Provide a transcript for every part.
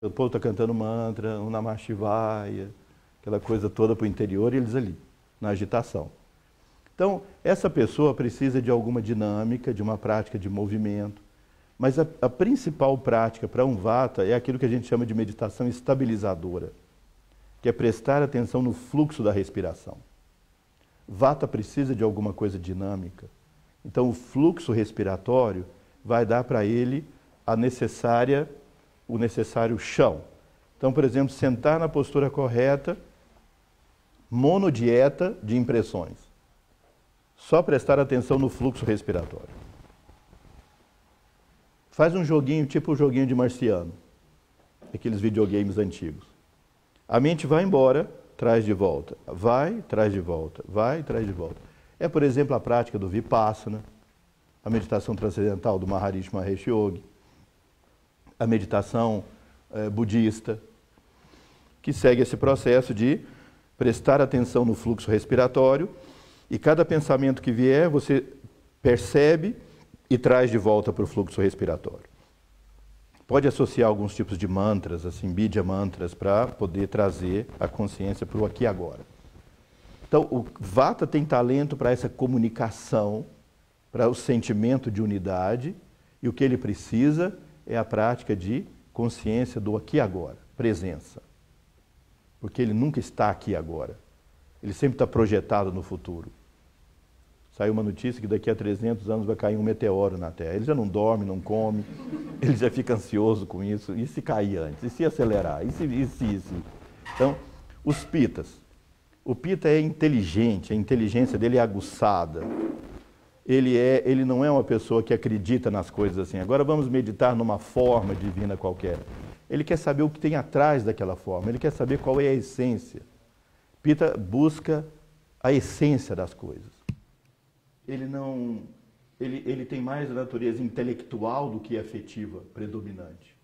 O povo está cantando mantra, um Namah Shivaya, aquela coisa toda para o interior, e eles ali, na agitação. Então, essa pessoa precisa de alguma dinâmica, de uma prática de movimento, mas a principal prática para um Vata é aquilo que a gente chama de meditação estabilizadora, que é prestar atenção no fluxo da respiração. Vata precisa de alguma coisa dinâmica, então o fluxo respiratório vai dar para ele o necessário chão. Então, por exemplo, sentar na postura correta, monodieta de impressões. Só prestar atenção no fluxo respiratório. Faz um joguinho, tipo o joguinho de marciano, aqueles videogames antigos. A mente vai embora, traz de volta. Vai, traz de volta. Vai, traz de volta. É, por exemplo, a prática do Vipassana, a meditação transcendental do Maharishi Mahesh Yogi, a meditação budista, que segue esse processo de prestar atenção no fluxo respiratório e cada pensamento que vier você percebe e traz de volta para o fluxo respiratório. Pode associar alguns tipos de mantras, assim, Bidya mantras, para poder trazer a consciência para o aqui e agora. Então, o Vata tem talento para essa comunicação, para o sentimento de unidade, e o que ele precisa é a prática de consciência do aqui e agora, presença. Porque ele nunca está aqui agora. Ele sempre está projetado no futuro. Saiu uma notícia que daqui a 300 anos vai cair um meteoro na Terra. Ele já não dorme, não come, ele já fica ansioso com isso. E se cair antes? E se acelerar? E se? Então, os pitas. O pita é inteligente, a inteligência dele é aguçada. Ele não é uma pessoa que acredita nas coisas assim. Agora vamos meditar numa forma divina qualquer. Ele quer saber o que tem atrás daquela forma. Ele quer saber qual é a essência. Pita busca a essência das coisas. Ele tem mais a natureza intelectual do que afetiva predominante.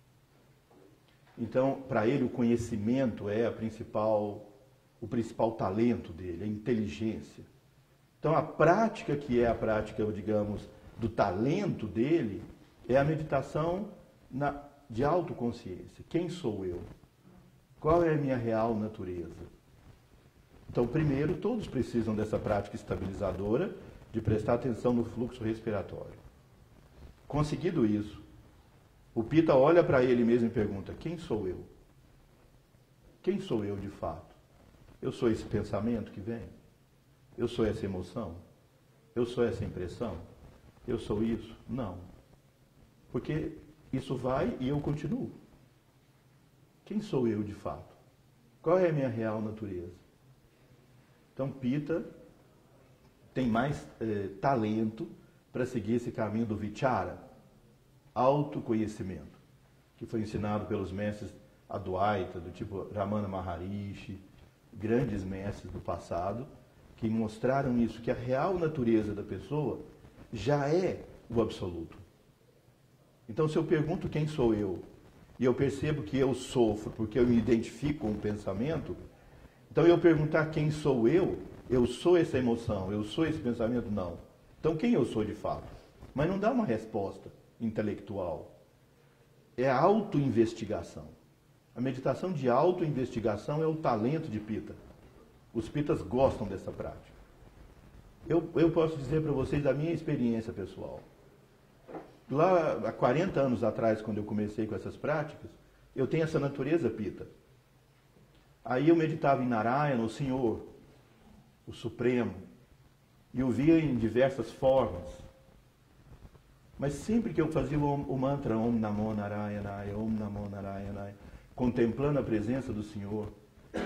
Então, para ele, o conhecimento é o principal talento dele, a inteligência. Então, a prática que é a prática, digamos, do talento dele, é a meditação de autoconsciência. Quem sou eu? Qual é a minha real natureza? Então, primeiro, todos precisam dessa prática estabilizadora, de prestar atenção no fluxo respiratório. Conseguido isso, o Pita olha para ele mesmo e pergunta: quem sou eu? Quem sou eu de fato? Eu sou esse pensamento que vem? Eu sou essa emoção? Eu sou essa impressão? Eu sou isso? Não. Porque isso vai e eu continuo. Quem sou eu de fato? Qual é a minha real natureza? Então, Pita tem mais talento para seguir esse caminho do vichara, autoconhecimento, que foi ensinado pelos mestres Adwaita, do tipo Ramana Maharishi, grandes mestres do passado, que mostraram isso, que a real natureza da pessoa já é o absoluto. Então, se eu pergunto quem sou eu, e eu percebo que eu sofro porque eu me identifico com o pensamento, então eu perguntar quem sou eu sou essa emoção, eu sou esse pensamento? Não. Então quem eu sou de fato? Mas não dá uma resposta intelectual. É a autoinvestigação. A meditação de autoinvestigação é o talento de Pita. Os Pitas gostam dessa prática. Eu posso dizer para vocês da minha experiência pessoal. Lá há 40 anos atrás, quando eu comecei com essas práticas, eu tenho essa natureza Pita. Aí eu meditava em Narayana, o Senhor, o Supremo, e o via em diversas formas. Mas sempre que eu fazia o mantra Om Namo Narayanaya, Om Namo Narayanaya, contemplando a presença do Senhor,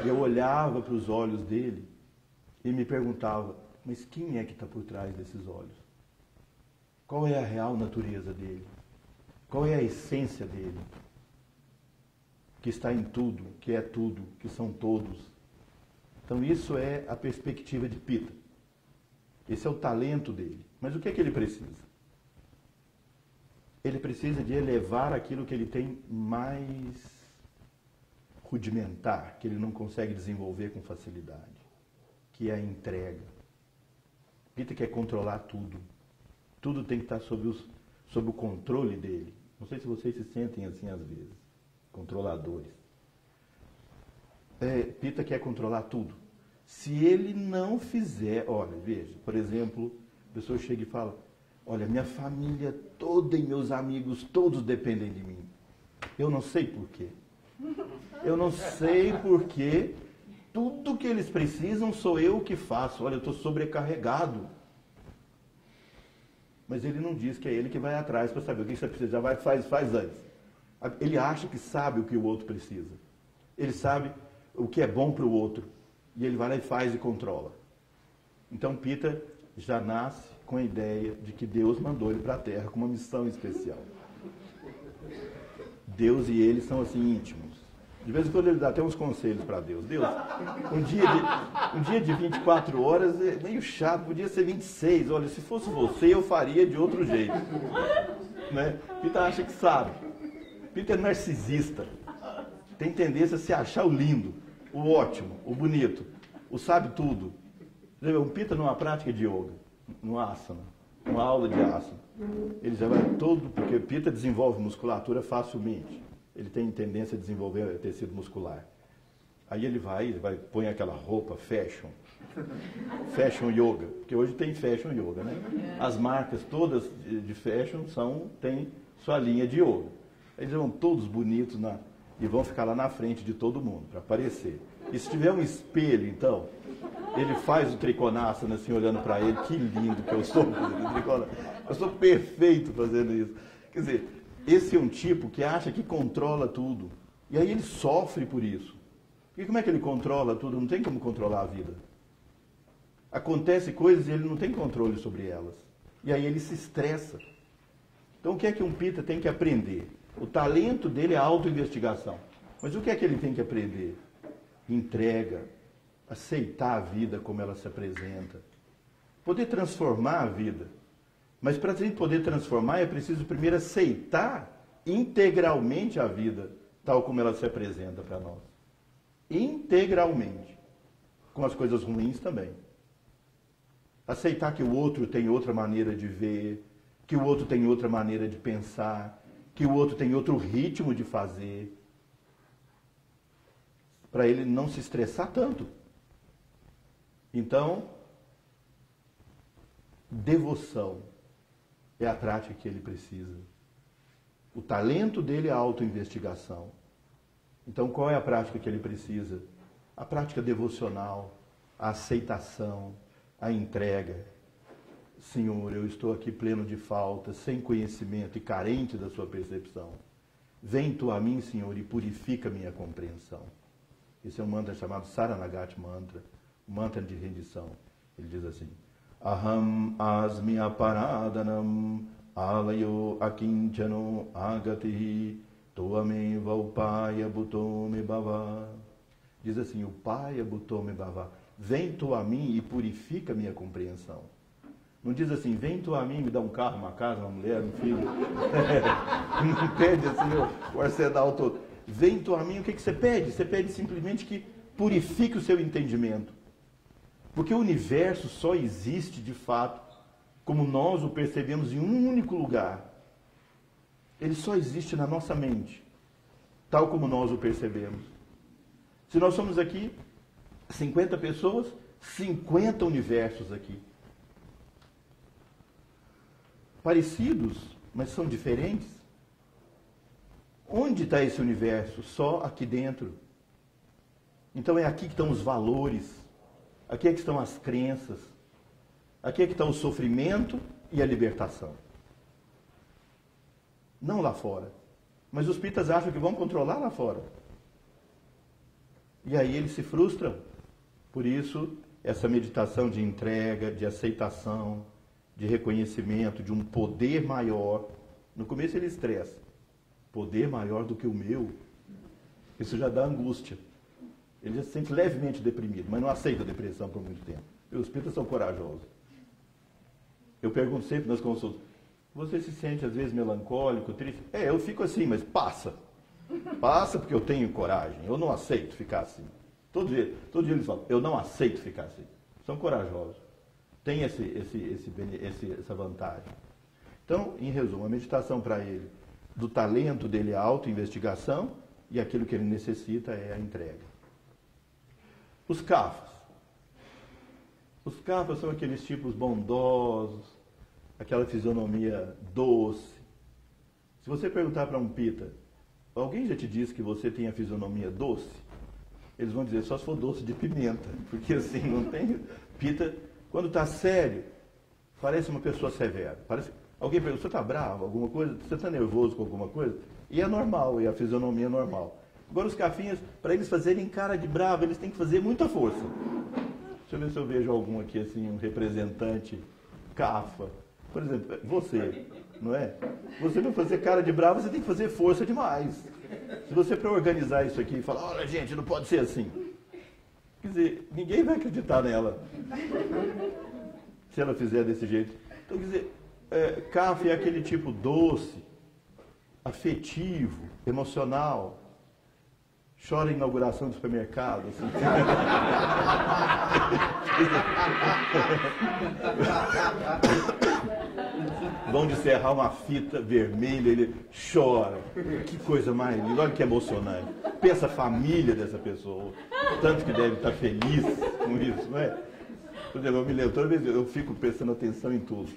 eu olhava para os olhos dele e me perguntava: mas quem é que está por trás desses olhos? Qual é a real natureza dele? Qual é a essência dele? Que está em tudo, que é tudo, que são todos. Então isso é a perspectiva de Pita. Esse é o talento dele. Mas o que é que ele precisa? Ele precisa de elevar aquilo que ele tem mais rudimentar, que ele não consegue desenvolver com facilidade, que é a entrega. Pita quer controlar tudo. Tudo tem que estar sob o controle dele. Não sei se vocês se sentem assim às vezes. controladores. Pita quer controlar tudo. Se ele não fizer, olha, veja, por exemplo, a pessoa chega e fala, olha, minha família toda e meus amigos todos dependem de mim. Eu não sei por quê. Eu não sei por quê. Tudo que eles precisam sou eu que faço. Olha, eu estou sobrecarregado. Mas ele não diz que é ele que vai atrás para saber o que você precisa. Já vai, faz antes. Ele acha que sabe o que o outro precisa. Ele sabe o que é bom para o outro. E ele vai lá e faz e controla. Então Pita já nasce com a ideia de que Deus mandou ele para a Terra com uma missão especial. Deus e ele são assim íntimos. De vez em quando ele dá até uns conselhos para Deus. Deus, um dia de 24 horas é meio chato, podia ser 26. Olha, se fosse você, eu faria de outro jeito. Né? Pita acha que sabe. Pita é narcisista. Tem tendência a se achar o lindo, o ótimo, o bonito, o sabe tudo. Um Pita numa prática de yoga, no asana, uma aula de asana. Ele já vai todo, porque Pita desenvolve musculatura facilmente. Ele tem tendência a desenvolver tecido muscular. Aí ele vai põe aquela roupa fashion yoga, porque hoje tem fashion yoga, né? As marcas todas de fashion têm sua linha de yoga. Eles vão todos bonitos e vão ficar lá na frente de todo mundo, para aparecer. E se tiver um espelho, então, ele faz o trikonasana assim, olhando para ele, que lindo que eu sou fazendo trikonasana. Eu sou perfeito fazendo isso. Quer dizer, esse é um tipo que acha que controla tudo. E aí ele sofre por isso. E como é que ele controla tudo? Não tem como controlar a vida. Acontece coisas e ele não tem controle sobre elas. E aí ele se estressa. Então o que é que um Pita tem que aprender? O talento dele é a autoinvestigação. Mas o que é que ele tem que aprender? Entrega, aceitar a vida como ela se apresenta. Poder transformar a vida. Mas para a gente poder transformar, é preciso primeiro aceitar integralmente a vida, tal como ela se apresenta para nós. Integralmente. Com as coisas ruins também. Aceitar que o outro tem outra maneira de ver, que o outro tem outra maneira de pensar, que o outro tem outro ritmo de fazer. Para ele não se estressar tanto. Então, devoção é a prática que ele precisa. O talento dele é a autoinvestigação. Então, qual é a prática que ele precisa? A prática devocional, a aceitação, a entrega. Senhor, eu estou aqui pleno de falta, sem conhecimento e carente da sua percepção. Vem tu a mim, Senhor, e purifica minha compreensão. Esse é um mantra chamado Saranagati Mantra, um mantra de rendição. Ele diz assim: Aham asmi aparadanam alayo akinchano agati toameva upaya bhutome bhava. Diz assim: upaya bhutome bhava. Vem tu a mim e purifica minha compreensão. Não diz assim: vem tu a mim e me dá um carro, uma casa, uma mulher, um filho. Não pede assim o arsenal todo. Vem tu a mim, o que você pede? Você pede simplesmente que purifique o seu entendimento. Porque o universo só existe de fato como nós o percebemos em um único lugar. Ele só existe na nossa mente, tal como nós o percebemos. Se nós somos aqui 50 pessoas, 50 universos aqui. Parecidos, mas são diferentes. Onde está esse universo? Só aqui dentro. Então é aqui que estão os valores, aqui é que estão as crenças, aqui é que está o sofrimento e a libertação. Não lá fora. Mas os pitas acham que vão controlar lá fora. E aí eles se frustram. Por isso, essa meditação de entrega, de aceitação, de reconhecimento, de um poder maior. No começo ele estressa. Poder maior do que o meu. Isso já dá angústia. Ele já se sente levemente deprimido, mas não aceita a depressão por muito tempo. E os pitas são corajosos. Eu pergunto sempre nas consultas: você se sente às vezes melancólico, triste? Eu fico assim, mas passa. Passa porque eu tenho coragem. Eu não aceito ficar assim. Todo dia eles falam: eu não aceito ficar assim. São corajosos. Tem essa vantagem. Então, em resumo, a meditação para ele, do talento dele é a autoinvestigação, e aquilo que ele necessita é a entrega. Os Kaphas. Os Kaphas são aqueles tipos bondosos, aquela fisionomia doce. Se você perguntar para um Pita, alguém já te disse que você tem a fisionomia doce? Eles vão dizer, só se for doce de pimenta, porque assim, não tem... Pita, quando está sério, parece uma pessoa severa. Alguém pergunta, você está bravo, alguma coisa? Você está nervoso com alguma coisa? E é normal, e a fisionomia é normal. Agora os cafinhas, para eles fazerem cara de bravo, eles têm que fazer muita força. Deixa eu ver se eu vejo algum aqui, assim, um representante cafa. Por exemplo, você, não é? Você para fazer cara de bravo, você tem que fazer força demais. Se você para organizar isso aqui e falar, olha gente, não pode ser assim. Quer dizer, ninguém vai acreditar nela. Se ela fizer desse jeito. Então, quer dizer, cafa é aquele tipo doce, afetivo, emocional. Chora em inauguração do supermercado. Assim. Vão de serrar uma fita vermelha, ele chora. Que coisa mais linda, olha que emocionante. Pensa a família dessa pessoa, tanto que deve estar feliz com isso, não é? Por exemplo, eu me lembro, toda vez eu fico prestando atenção em tudo.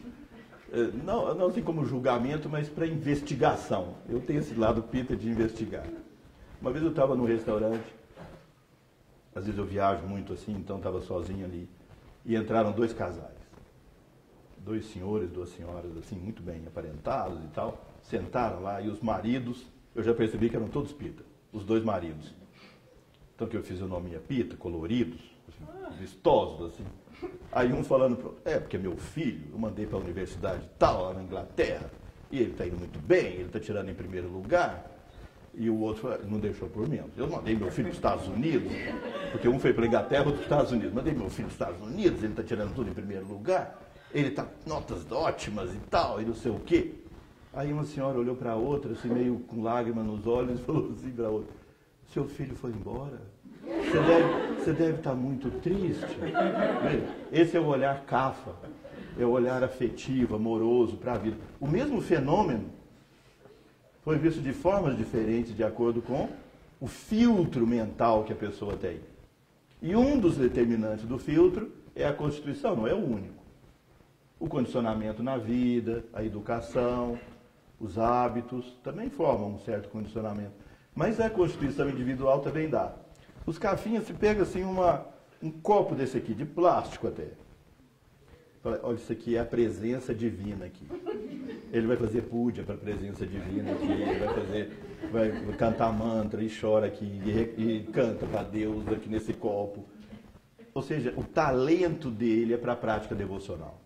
Não assim como julgamento, mas para investigação. Eu tenho esse lado Pita de investigar. Uma vez eu estava num restaurante, às vezes eu viajo muito assim, então estava sozinho ali, e entraram dois casais. Dois senhores, duas senhoras, assim, muito bem aparentados e tal, sentaram lá, e os maridos, eu já percebi que eram todos Pita, os dois maridos. Então que eu fisionomia Pita, coloridos, assim, vistosos, assim. Aí um falando, porque meu filho, eu mandei para a universidade tal, lá na Inglaterra, e ele está indo muito bem, ele está tirando em primeiro lugar. E o outro não deixou por menos. Eu mandei meu filho para os Estados Unidos, porque um foi para a Inglaterra, outro para os Estados Unidos. Mandei meu filho para os Estados Unidos, ele está tirando tudo em primeiro lugar, ele está notas ótimas e tal, e não sei o quê. Aí uma senhora olhou para a outra, assim, meio com lágrimas nos olhos, e falou assim para a outra, seu filho foi embora? Você deve estar muito triste. Esse é o olhar cafa, é o olhar afetivo, amoroso para a vida. O mesmo fenômeno foi visto de formas diferentes de acordo com o filtro mental que a pessoa tem. E um dos determinantes do filtro é a Constituição, não é o único. O condicionamento na vida, a educação, os hábitos, também formam um certo condicionamento. Mas a Constituição individual também dá. Os cafinhas, se pega assim um copo desse aqui, de plástico até. Olha, isso aqui é a presença divina aqui. Ele vai fazer puja para a presença divina aqui, ele vai cantar mantra e chora aqui, e canta para Deus aqui nesse copo. Ou seja, o talento dele é para a prática devocional.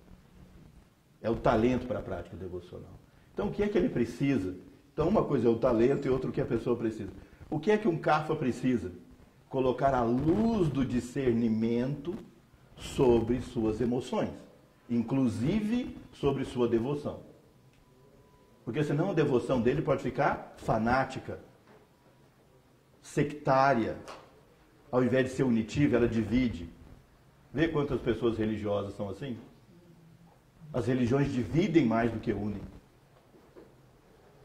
É o talento para a prática devocional. Então, o que é que ele precisa? Então, uma coisa é o talento e outra o que a pessoa precisa. O que é que um cafa precisa? Colocar a luz do discernimento sobre suas emoções, inclusive sobre sua devoção. Porque senão a devoção dele pode ficar fanática, sectária. Ao invés de ser unitiva, ela divide. Vê quantas pessoas religiosas são assim? As religiões dividem mais do que unem.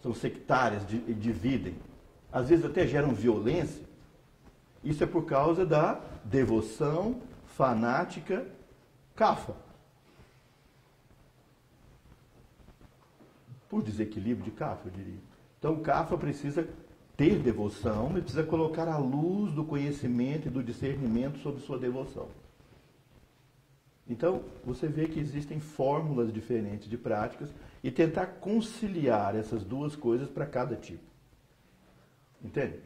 São sectárias, dividem. Às vezes até geram violência. Isso é por causa da devoção fanática cafa. Por desequilíbrio de cafa, eu diria. Então, o cafa precisa ter devoção, mas precisa colocar a luz do conhecimento e do discernimento sobre sua devoção. Então, você vê que existem fórmulas diferentes de práticas e tentar conciliar essas duas coisas para cada tipo. Entende?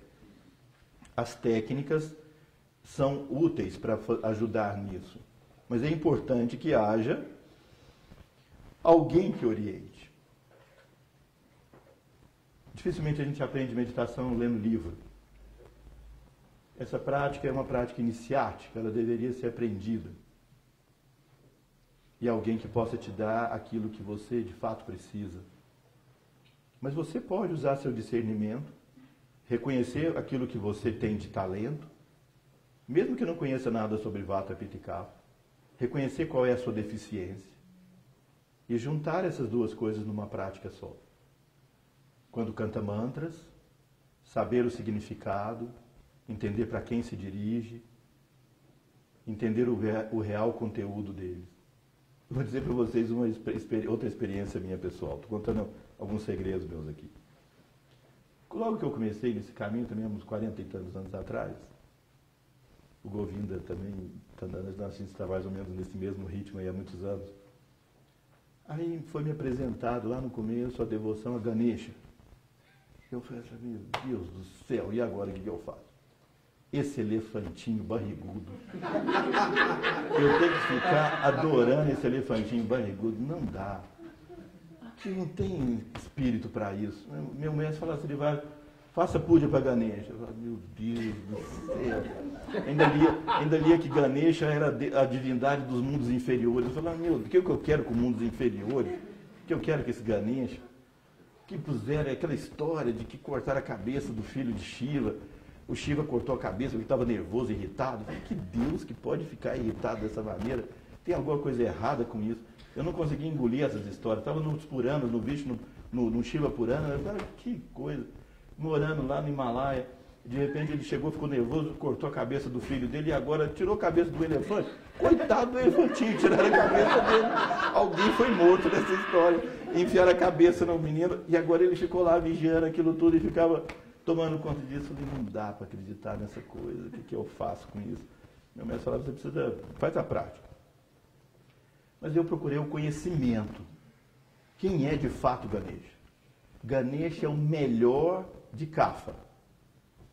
As técnicas são úteis para ajudar nisso, mas é importante que haja alguém que oriente. Dificilmente a gente aprende meditação lendo livro. Essa prática é uma prática iniciática, ela deveria ser aprendida. E alguém que possa te dar aquilo que você de fato precisa. Mas você pode usar seu discernimento, reconhecer aquilo que você tem de talento, mesmo que não conheça nada sobre Vata, Pitta e Kapha, reconhecer qual é a sua deficiência e juntar essas duas coisas numa prática só. Quando canta mantras, saber o significado, entender para quem se dirige, entender o real conteúdo deles. Vou dizer para vocês outra experiência minha pessoal. Estou contando alguns segredos meus aqui. Logo que eu comecei nesse caminho, também há uns 40 e tantos anos atrás, o Govinda também está andando, a gente está mais ou menos nesse mesmo ritmo aí há muitos anos. Aí foi me apresentado lá no começo a devoção a Ganesha. Eu falei, meu Deus do céu, e agora o que eu faço? Esse elefantinho barrigudo. Eu tenho que ficar adorando esse elefantinho barrigudo. Não dá. Que não tem espírito para isso. Meu mestre fala assim, ele vai, faça puja para Ganesha. Eu falo, meu Deus do céu. Ainda lia que Ganesha era a divindade dos mundos inferiores. Eu falo, meu, o que eu quero com mundos inferiores? O que eu quero com esse Ganesha? Que puseram aquela história de que cortaram a cabeça do filho de Shiva. O Shiva cortou a cabeça porque estava nervoso, irritado. Eu falei, que Deus que pode ficar irritado dessa maneira? Tem alguma coisa errada com isso? Eu não conseguia engolir essas histórias. Estava nos Puranas, no Vishnu, no Shiva Purana. Eu falei, que coisa. Morando lá no Himalaia. De repente ele chegou, ficou nervoso, cortou a cabeça do filho dele e agora tirou a cabeça do elefante. Coitado do elefantinho, tiraram a cabeça dele. Alguém foi morto nessa história. Enfiaram a cabeça no menino e agora ele ficou lá vigiando aquilo tudo e ficava tomando conta disso. Eu falei, não dá para acreditar nessa coisa. O que eu faço com isso? Meu mestre falava, você precisa, faz a prática. Mas eu procurei o conhecimento. Quem é de fato Ganesha? Ganesha é o melhor de Kapha.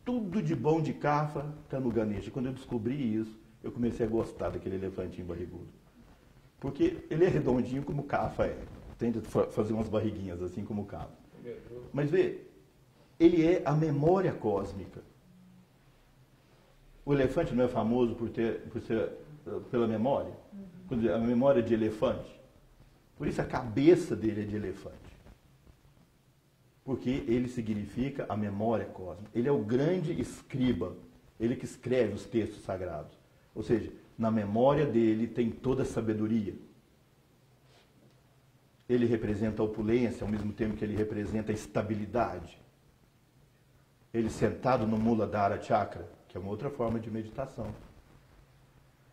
Tudo de bom de Kapha está no Ganesha. Quando eu descobri isso, eu comecei a gostar daquele elefantinho barrigudo. Porque ele é redondinho como Kapha é. Tende a fazer umas barriguinhas assim como Kapha. Mas vê, ele é a memória cósmica. O elefante não é famoso por ser pela memória? A memória de elefante. Por isso a cabeça dele é de elefante. Porque ele significa a memória cósmica. Ele é o grande escriba, ele que escreve os textos sagrados. Ou seja, na memória dele tem toda a sabedoria. Ele representa a opulência, ao mesmo tempo que ele representa a estabilidade. Ele sentado no Muladhara Chakra, que é uma outra forma de meditação,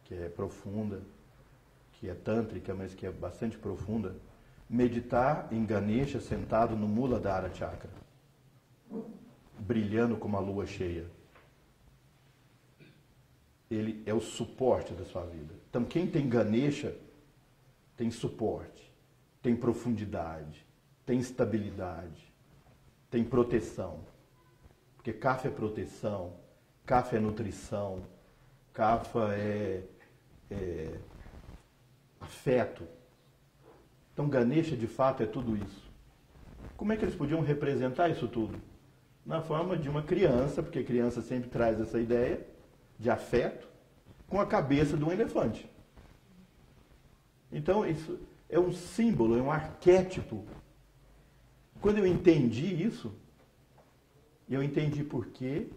que é profunda, que é tântrica, mas que é bastante profunda. Meditar em Ganesha sentado no Muladhara Chakra, brilhando como a lua cheia. Ele é o suporte da sua vida. Então, quem tem Ganesha tem suporte, tem profundidade, tem estabilidade, tem proteção. Porque Kapha é proteção, Kapha é nutrição, Kapha é afeto. Então, Ganesha, de fato, é tudo isso. Como é que eles podiam representar isso tudo? Na forma de uma criança, porque a criança sempre traz essa ideia de afeto, com a cabeça de um elefante. Então, isso é um símbolo, é um arquétipo. Quando eu entendi isso, eu entendi por que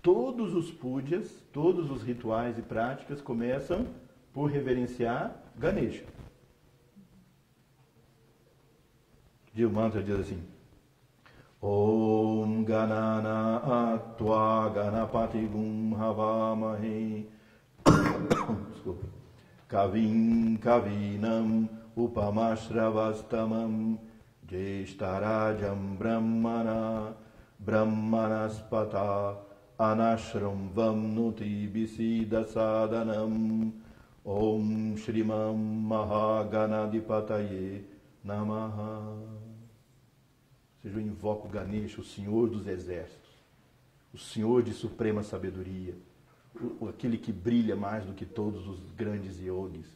todos os pujas, todos os rituais e práticas começam por reverenciar Ganesha. O mantra diz assim: Om Ganana Atva Ganapati Gum Havamahe Desculpa. Kavim Kavinam Upamashravastamam Jeshtarajam Brahmana Brahmanaspata Anashram Vamnuti Bisida Sadanam Om Shrimam Mahaganadipataye Namaha. Ou seja, eu invoco Ganesha, o Senhor dos Exércitos, o Senhor de suprema sabedoria, aquele que brilha mais do que todos os grandes yogis,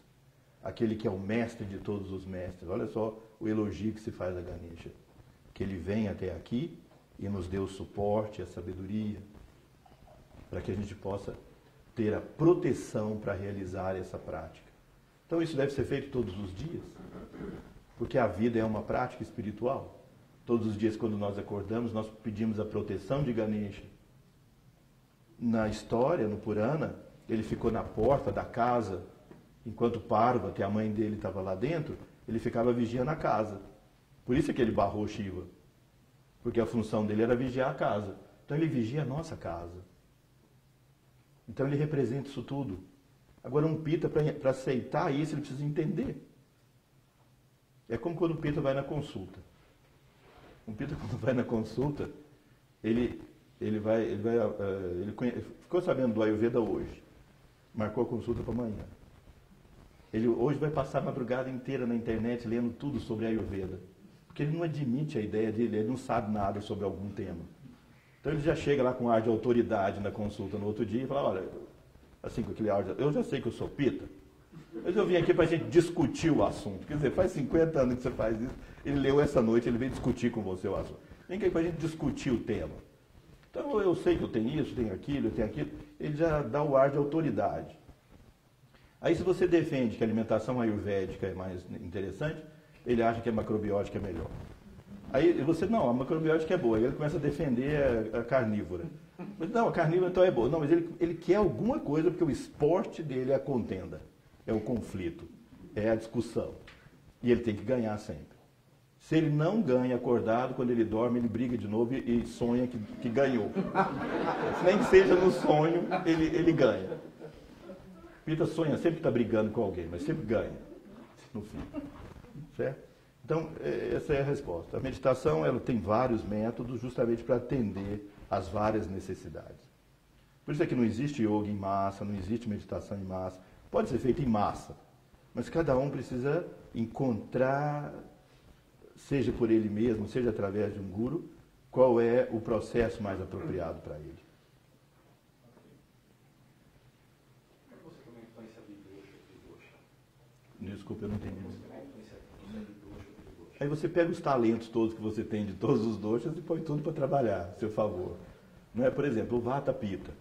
aquele que é o mestre de todos os mestres. Olha só o elogio que se faz a Ganesha, que ele vem até aqui e nos dê o suporte, a sabedoria, para que a gente possa ter a proteção para realizar essa prática. Então isso deve ser feito todos os dias, porque a vida é uma prática espiritual. Todos os dias, quando nós acordamos, nós pedimos a proteção de Ganesha. Na história, no Purana, ele ficou na porta da casa, enquanto Parvati, a mãe dele, estava lá dentro, ele ficava vigiando a casa. Por isso é que ele barrou Shiva. Porque a função dele era vigiar a casa. Então ele vigia a nossa casa. Então ele representa isso tudo. Agora um Pita, para aceitar isso, ele precisa entender. É como quando o Pita vai na consulta. Um Pita, quando vai na consulta, ele ficou sabendo do Ayurveda hoje. Marcou a consulta para amanhã. Ele hoje vai passar a madrugada inteira na internet lendo tudo sobre Ayurveda. Porque ele não admite a ideia dele, ele não sabe nada sobre algum tema. Então ele já chega lá com ar de autoridade na consulta no outro dia e fala, olha, assim com aquele ar de, eu já sei que eu sou Pita, mas eu vim aqui para a gente discutir o assunto. Quer dizer, faz 50 anos que você faz isso, ele leu essa noite, ele veio discutir com você o assunto. Vem aqui para a gente discutir o tema. Então eu sei que eu tenho isso, tenho aquilo, ele já dá o ar de autoridade. Aí se você defende que a alimentação ayurvédica é mais interessante, ele acha que a macrobiótica é melhor. Aí você, não, a macrobiótica é boa. Aí ele começa a defender a carnívora. Mas não, a carnívora então é boa. Não, mas ele quer alguma coisa porque o esporte dele é a contenda, é o conflito, é a discussão. E ele tem que ganhar sempre. Se ele não ganha acordado, quando ele dorme, ele briga de novo e sonha que ganhou. Se nem que seja no sonho, ele ganha. Pita sonha sempre que está brigando com alguém, mas sempre ganha, no fim. Certo? Então, essa é a resposta. A meditação ela tem vários métodos justamente para atender às várias necessidades. Por isso é que não existe yoga em massa, não existe meditação em massa. Pode ser feito em massa, mas cada um precisa encontrar, seja por ele mesmo, seja através de um guru, qual é o processo mais apropriado para ele. Desculpa, eu não entendi. Aí você pega os talentos todos que você tem de todos os doshas e põe tudo para trabalhar a seu favor. Não é, por exemplo, o Vata Pitta.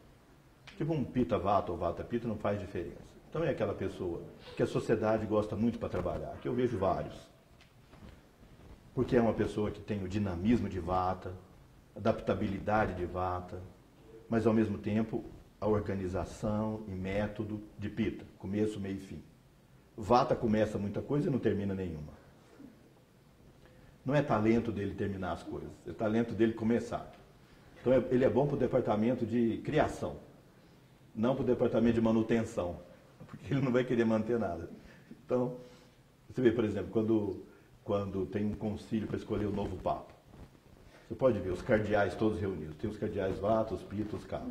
Tipo um Pitta Vata ou Vata Pitta não faz diferença. Então é aquela pessoa que a sociedade gosta muito para trabalhar, que eu vejo vários. Porque é uma pessoa que tem o dinamismo de Vata, adaptabilidade de Vata, mas ao mesmo tempo a organização e método de Pitta, começo, meio e fim. Vata começa muita coisa e não termina nenhuma. Não é talento dele terminar as coisas, é talento dele começar. Então ele é bom para o departamento de criação, não para o departamento de manutenção, porque ele não vai querer manter nada. Então, você vê, por exemplo, quando tem um concílio para escolher o novo Papa, você pode ver os cardeais todos reunidos. Tem os cardeais Vata, os Pitta, os Kapha.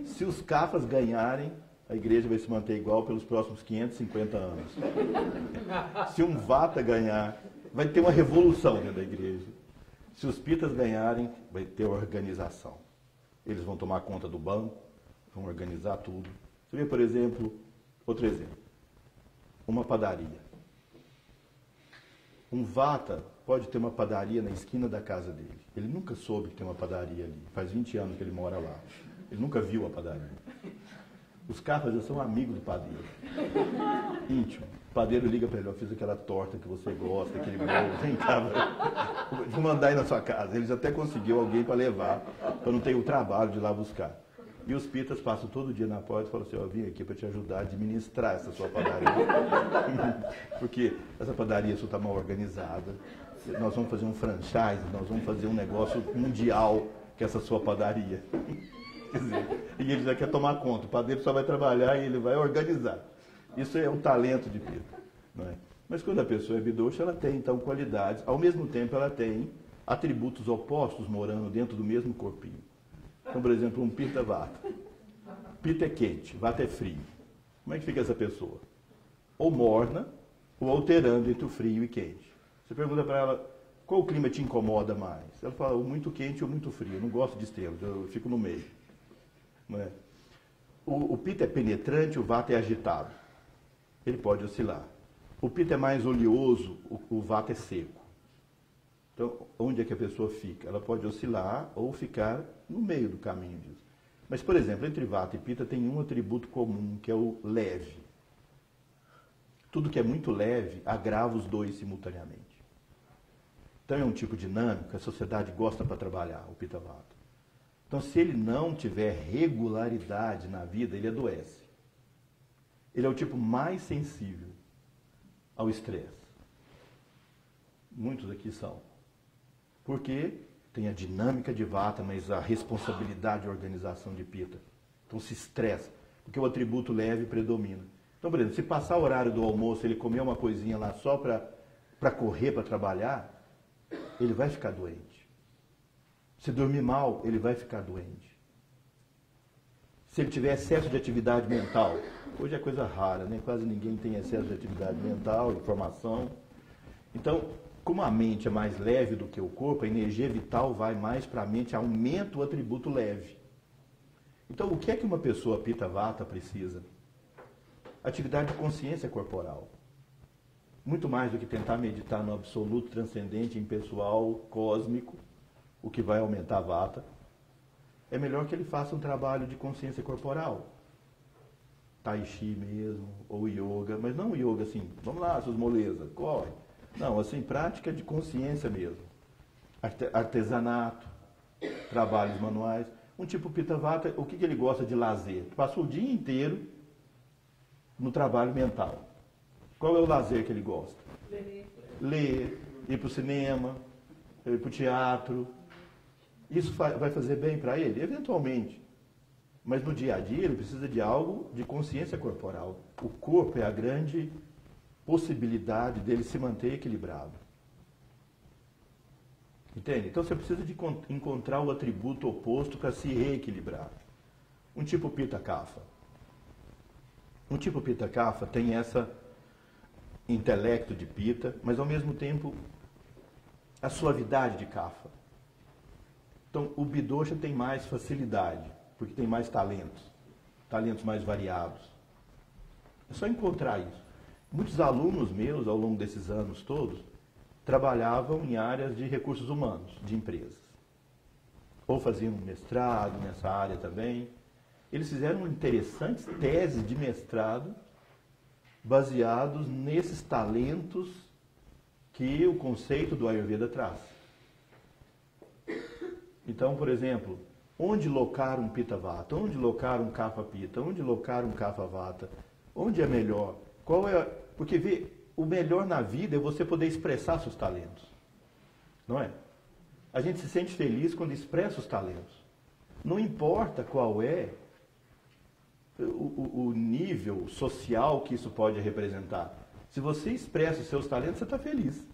Se os Kaphas ganharem, a igreja vai se manter igual pelos próximos 550 anos. Se um Vata ganhar, vai ter uma revolução dentro da igreja. Se os Pittas ganharem, vai ter organização. Eles vão tomar conta do banco, vão organizar tudo. Você vê, por exemplo, outro exemplo. Uma padaria. Um Vata pode ter uma padaria na esquina da casa dele. Ele nunca soube que tem uma padaria ali. Faz 20 anos que ele mora lá. Ele nunca viu a padaria. Os Kaphas já são amigos do padeiro. Íntimo. O padeiro liga para ele, eu fiz aquela torta que você gosta, aquele bolo, vem cá, vou mandar aí na sua casa. Eles até conseguiu alguém para levar, para não ter o trabalho de ir lá buscar. E os Pittas passam todo dia na porta e falam assim, eu vim aqui para te ajudar a administrar essa sua padaria. Porque essa padaria só está mal organizada. Nós vamos fazer um franchise, nós vamos fazer um negócio mundial que é essa sua padaria. Quer dizer, e ele já quer tomar conta. O padeiro só vai trabalhar e ele vai organizar. Isso é um talento de Pitta, não é? Mas quando a pessoa é vidosha, ela tem então qualidades. Ao mesmo tempo, ela tem atributos opostos morando dentro do mesmo corpinho. Então, por exemplo, um Pitta Vata. Pitta é quente, Vata é frio. Como é que fica essa pessoa? Ou morna, ou alterando entre o frio e quente. Você pergunta para ela, qual clima te incomoda mais? Ela fala, ou muito quente ou muito frio. Eu não gosto de extremos, eu fico no meio. Não é? O Pitta é penetrante, o Vata é agitado. Ele pode oscilar. O Pitta é mais oleoso, o Vata é seco. Então, onde é que a pessoa fica? Ela pode oscilar ou ficar no meio do caminho disso. Mas, por exemplo, entre Vata e Pitta tem um atributo comum, que é o leve. Tudo que é muito leve agrava os dois simultaneamente. Então é um tipo dinâmico, a sociedade gosta para trabalhar, o Pitta Vata. Então, se ele não tiver regularidade na vida, ele adoece. Ele é o tipo mais sensível ao estresse. Muitos aqui são. Porque tem a dinâmica de Vata, mas a responsabilidade e organização de Pitta. Então se estressa, porque o atributo leve predomina. Então, por exemplo, se passar o horário do almoço, ele comer uma coisinha lá só para correr, para trabalhar, ele vai ficar doente. Se dormir mal, ele vai ficar doente. Se ele tiver excesso de atividade mental, hoje é coisa rara, né? Quase ninguém tem excesso de atividade mental, informação. Então, como a mente é mais leve do que o corpo, a energia vital vai mais para a mente, aumenta o atributo leve. Então, o que é que uma pessoa Pitta Vata precisa? Atividade de consciência corporal. Muito mais do que tentar meditar no absoluto, transcendente, impessoal, cósmico, o que vai aumentar a Vata. É melhor que ele faça um trabalho de consciência corporal. Tai Chi mesmo, ou Yoga, mas não Yoga assim, vamos lá, suas molezas, corre. Não, assim, prática de consciência mesmo. Artesanato, trabalhos manuais. Um tipo Pitta Vata, o que ele gosta de lazer? Passa o dia inteiro no trabalho mental. Qual é o lazer que ele gosta? Ler, ir para o cinema, ir para o teatro. Isso vai fazer bem para ele? Eventualmente. Mas no dia a dia ele precisa de algo de consciência corporal. O corpo é a grande possibilidade dele se manter equilibrado. Entende? Então você precisa de encontrar o atributo oposto para se reequilibrar. Um tipo Pitta Kapha. Um tipo Pitta Kapha tem esse intelecto de Pitta, mas ao mesmo tempo a suavidade de Kapha. Então o Bidosha tem mais facilidade, porque tem mais talentos mais variados. É só encontrar isso. Muitos alunos meus, ao longo desses anos todos, trabalhavam em áreas de recursos humanos, de empresas. Ou faziam mestrado nessa área também. Eles fizeram interessantes teses de mestrado baseados nesses talentos que o conceito do Ayurveda traz. Então, por exemplo, onde locar um Pitta Vata? Onde locar um Kapha Pitta? Onde locar um Kapha Vata? Onde é melhor? Porque vê, o melhor na vida é você poder expressar seus talentos. Não é? A gente se sente feliz quando expressa os talentos. Não importa qual é o nível social que isso pode representar. Se você expressa os seus talentos, você está feliz.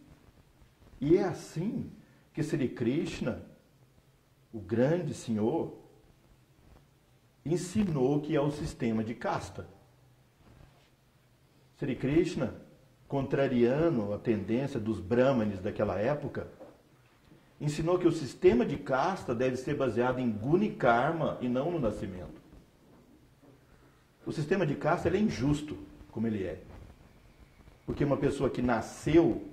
E é assim que Sri Krishna, o grande senhor, ensinou que é o sistema de casta. Sri Krishna, contrariando a tendência dos brahmanes daquela época, ensinou que o sistema de casta deve ser baseado em guna e karma e não no nascimento. O sistema de casta ele é injusto, como ele é. Porque uma pessoa que nasceu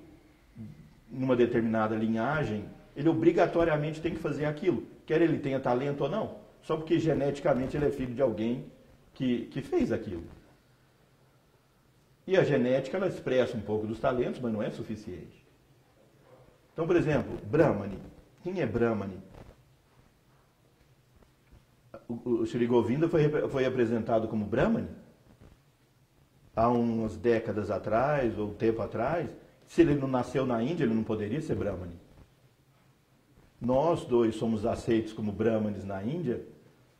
numa determinada linhagem, ele obrigatoriamente tem que fazer aquilo, quer ele tenha talento ou não, só porque geneticamente ele é filho de alguém que fez aquilo. E a genética, ela expressa um pouco dos talentos, mas não é suficiente. Então, por exemplo, Brahmani. Quem é Brahmani? O Sri Govinda foi apresentado como Brahmani há umas décadas atrás, ou tempo atrás. Se ele não nasceu na Índia, ele não poderia ser Brahmani. Nós dois somos aceitos como Brahmanes na Índia,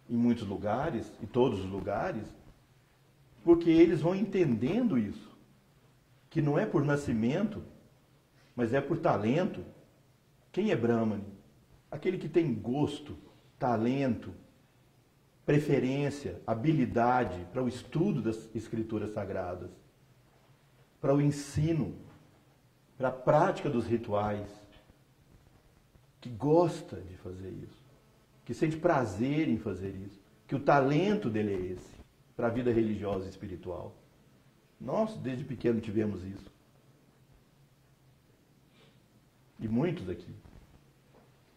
em muitos lugares, em todos os lugares, porque eles vão entendendo isso, que não é por nascimento, mas é por talento. Quem é Brahmani? Aquele que tem gosto, talento, preferência, habilidade para o estudo das escrituras sagradas, para o ensino, para a prática dos rituais, que gosta de fazer isso, que sente prazer em fazer isso, que o talento dele é esse, para a vida religiosa e espiritual. Nós, desde pequeno, tivemos isso. E muitos aqui.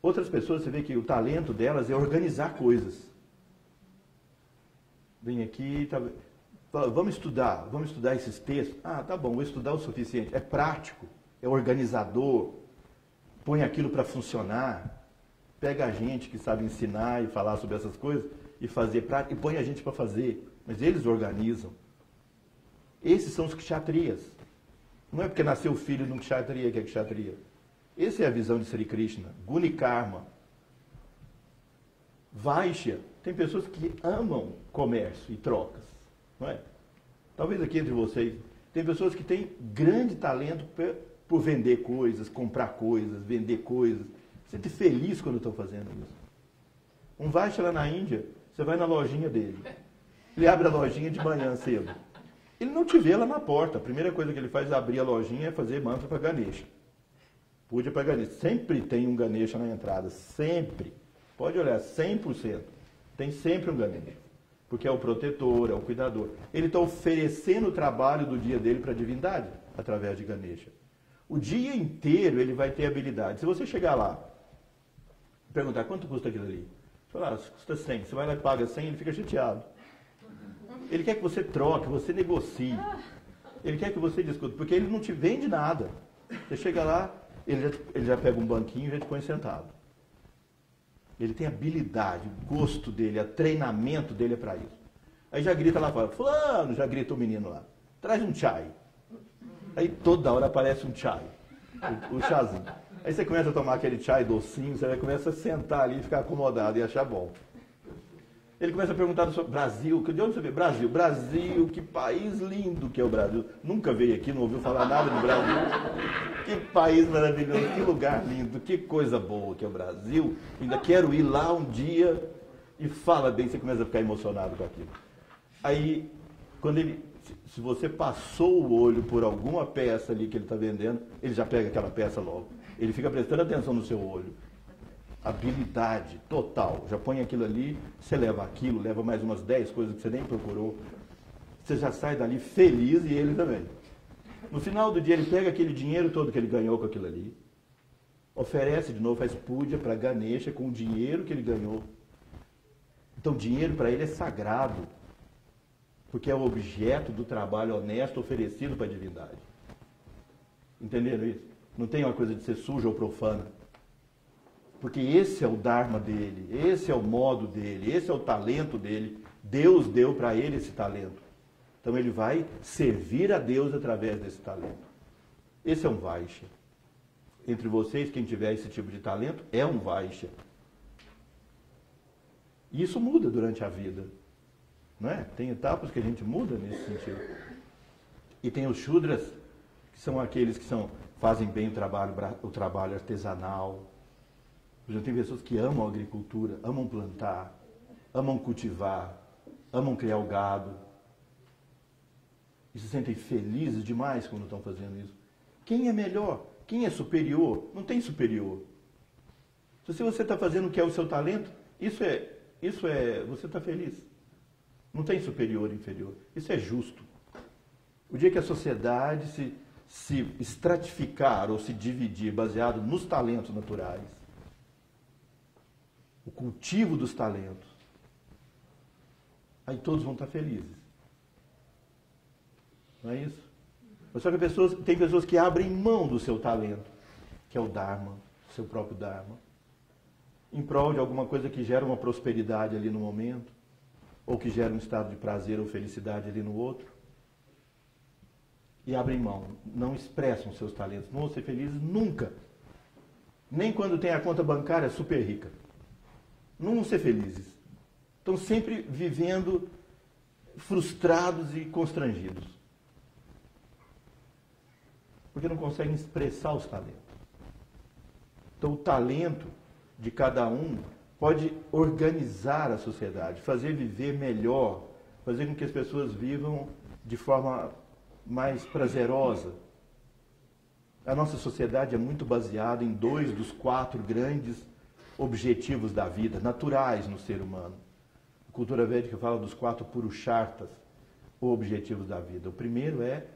Outras pessoas, você vê que o talento delas é organizar coisas. Vem aqui, vamos estudar esses textos. Ah, tá bom, vou estudar o suficiente. É prático, é organizador, põe aquilo para funcionar. Pega a gente que sabe ensinar e falar sobre essas coisas e fazer prática, e põe a gente para fazer. Mas eles organizam. Esses são os kshatriyas. Não é porque nasceu filho de um kshatriya que é kshatriya. Essa é a visão de Sri Krishna. Guna e karma. Vaixia, tem pessoas que amam comércio e trocas, não é? Talvez aqui entre vocês, tem pessoas que têm grande talento por vender coisas, comprar coisas, vender coisas. Você sente feliz quando estão fazendo isso. Um Vaixia lá na Índia, você vai na lojinha dele. Ele abre a lojinha de manhã cedo. Ele não te vê lá na porta. A primeira coisa que ele faz é abrir a lojinha e fazer mantra para Ganesha. Puja para Ganesha. Sempre tem um Ganesha na entrada. Sempre. Pode olhar, 100%. Tem sempre um Ganesha. Porque é o protetor, é o cuidador. Ele está oferecendo o trabalho do dia dele para a divindade, através de Ganesha. O dia inteiro ele vai ter habilidade. Se você chegar lá e perguntar quanto custa aquilo ali, você fala, custa 100. Você vai lá e paga 100, ele fica chateado. Ele quer que você troque, você negocie. Ele quer que você discuta, porque ele não te vende nada. Você chega lá, ele já pega um banquinho e já te põe sentado. Ele tem habilidade, o gosto dele, o treinamento dele é para isso. Aí já grita lá fora, fulano, já grita o menino lá, traz um chai. Aí toda hora aparece um chai, o chazinho. Aí você começa a tomar aquele chai docinho, você começa a sentar ali e ficar acomodado e achar bom. Ele começa a perguntar sobre Brasil, de onde você veio? Brasil. Brasil, que país lindo que é o Brasil. Nunca veio aqui, não ouviu falar nada do Brasil. Que país maravilhoso, que lugar lindo, que coisa boa que é o Brasil. Ainda quero ir lá um dia e fala bem, você começa a ficar emocionado com aquilo. Aí, se você passou o olho por alguma peça ali que ele está vendendo, ele já pega aquela peça logo. Ele fica prestando atenção no seu olho. Habilidade total. Já põe aquilo ali, você leva aquilo, leva mais umas 10 coisas que você nem procurou. Você já sai dali feliz e ele também. No final do dia, ele pega aquele dinheiro todo que ele ganhou com aquilo ali, oferece de novo, faz puja para Ganesha com o dinheiro que ele ganhou. Então, dinheiro para ele é sagrado, porque é o objeto do trabalho honesto oferecido para a divindade. Entenderam isso? Não tem uma coisa de ser suja ou profana. Porque esse é o Dharma dele, esse é o modo dele, esse é o talento dele. Deus deu para ele esse talento. Então ele vai servir a Deus através desse talento. Esse é um Vaixya. Entre vocês, quem tiver esse tipo de talento, é um Vaixya. E isso muda durante a vida. Não é? Tem etapas que a gente muda nesse sentido. E tem os Shudras, que são aqueles que fazem bem o trabalho artesanal. Tem pessoas que amam a agricultura, amam plantar, amam cultivar, amam criar o gado. E se sentem felizes demais quando estão fazendo isso. Quem é melhor? Quem é superior? Não tem superior. Se você está fazendo o que é o seu talento, isso é você está feliz. Não tem superior e inferior. Isso é justo. O dia que a sociedade se estratificar ou se dividir baseado nos talentos naturais, o cultivo dos talentos, aí todos vão estar felizes. Não é isso? Mas só que tem pessoas que abrem mão do seu talento, que é o Dharma, seu próprio Dharma, em prol de alguma coisa que gera uma prosperidade ali no momento, ou que gera um estado de prazer ou felicidade ali no outro, e abrem mão, não expressam seus talentos, não vão ser felizes nunca. Nem quando tem a conta bancária super rica. Não vão ser felizes. Estão sempre vivendo frustrados e constrangidos. Porque não conseguem expressar os talentos. Então o talento de cada um pode organizar a sociedade, fazer viver melhor, fazer com que as pessoas vivam de forma mais prazerosa. A nossa sociedade é muito baseada em 2 dos 4 grandes objetivos da vida, naturais no ser humano. A cultura védica fala dos 4 purusharthas, objetivos da vida. O primeiro é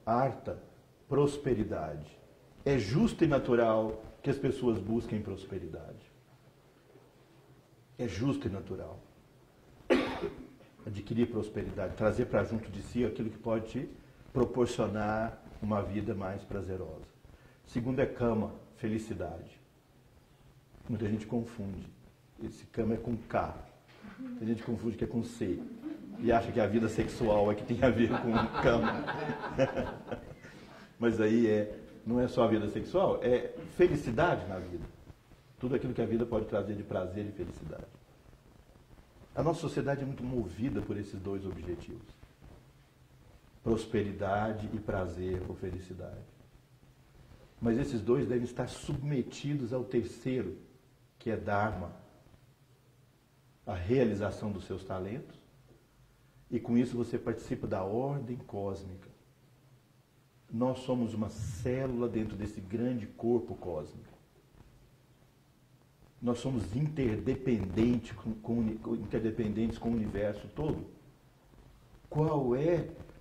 artha, prosperidade. É justo e natural que as pessoas busquem prosperidade. É justo e natural. Adquirir prosperidade, trazer para junto de si aquilo que pode te proporcionar uma vida mais prazerosa. Segundo é kama, felicidade. Muita gente confunde. Esse kama é com K. Muita gente confunde que é com C. E acha que a vida sexual é que tem a ver com kama. Mas aí não é só a vida sexual, é felicidade na vida. Tudo aquilo que a vida pode trazer de prazer e felicidade. A nossa sociedade é muito movida por esses dois objetivos: prosperidade e prazer ou felicidade. Mas esses dois devem estar submetidos ao terceiro, que é Dharma, a realização dos seus talentos, e com isso você participa da ordem cósmica. Nós somos uma célula dentro desse grande corpo cósmico. Nós somos interdependentes com o universo todo.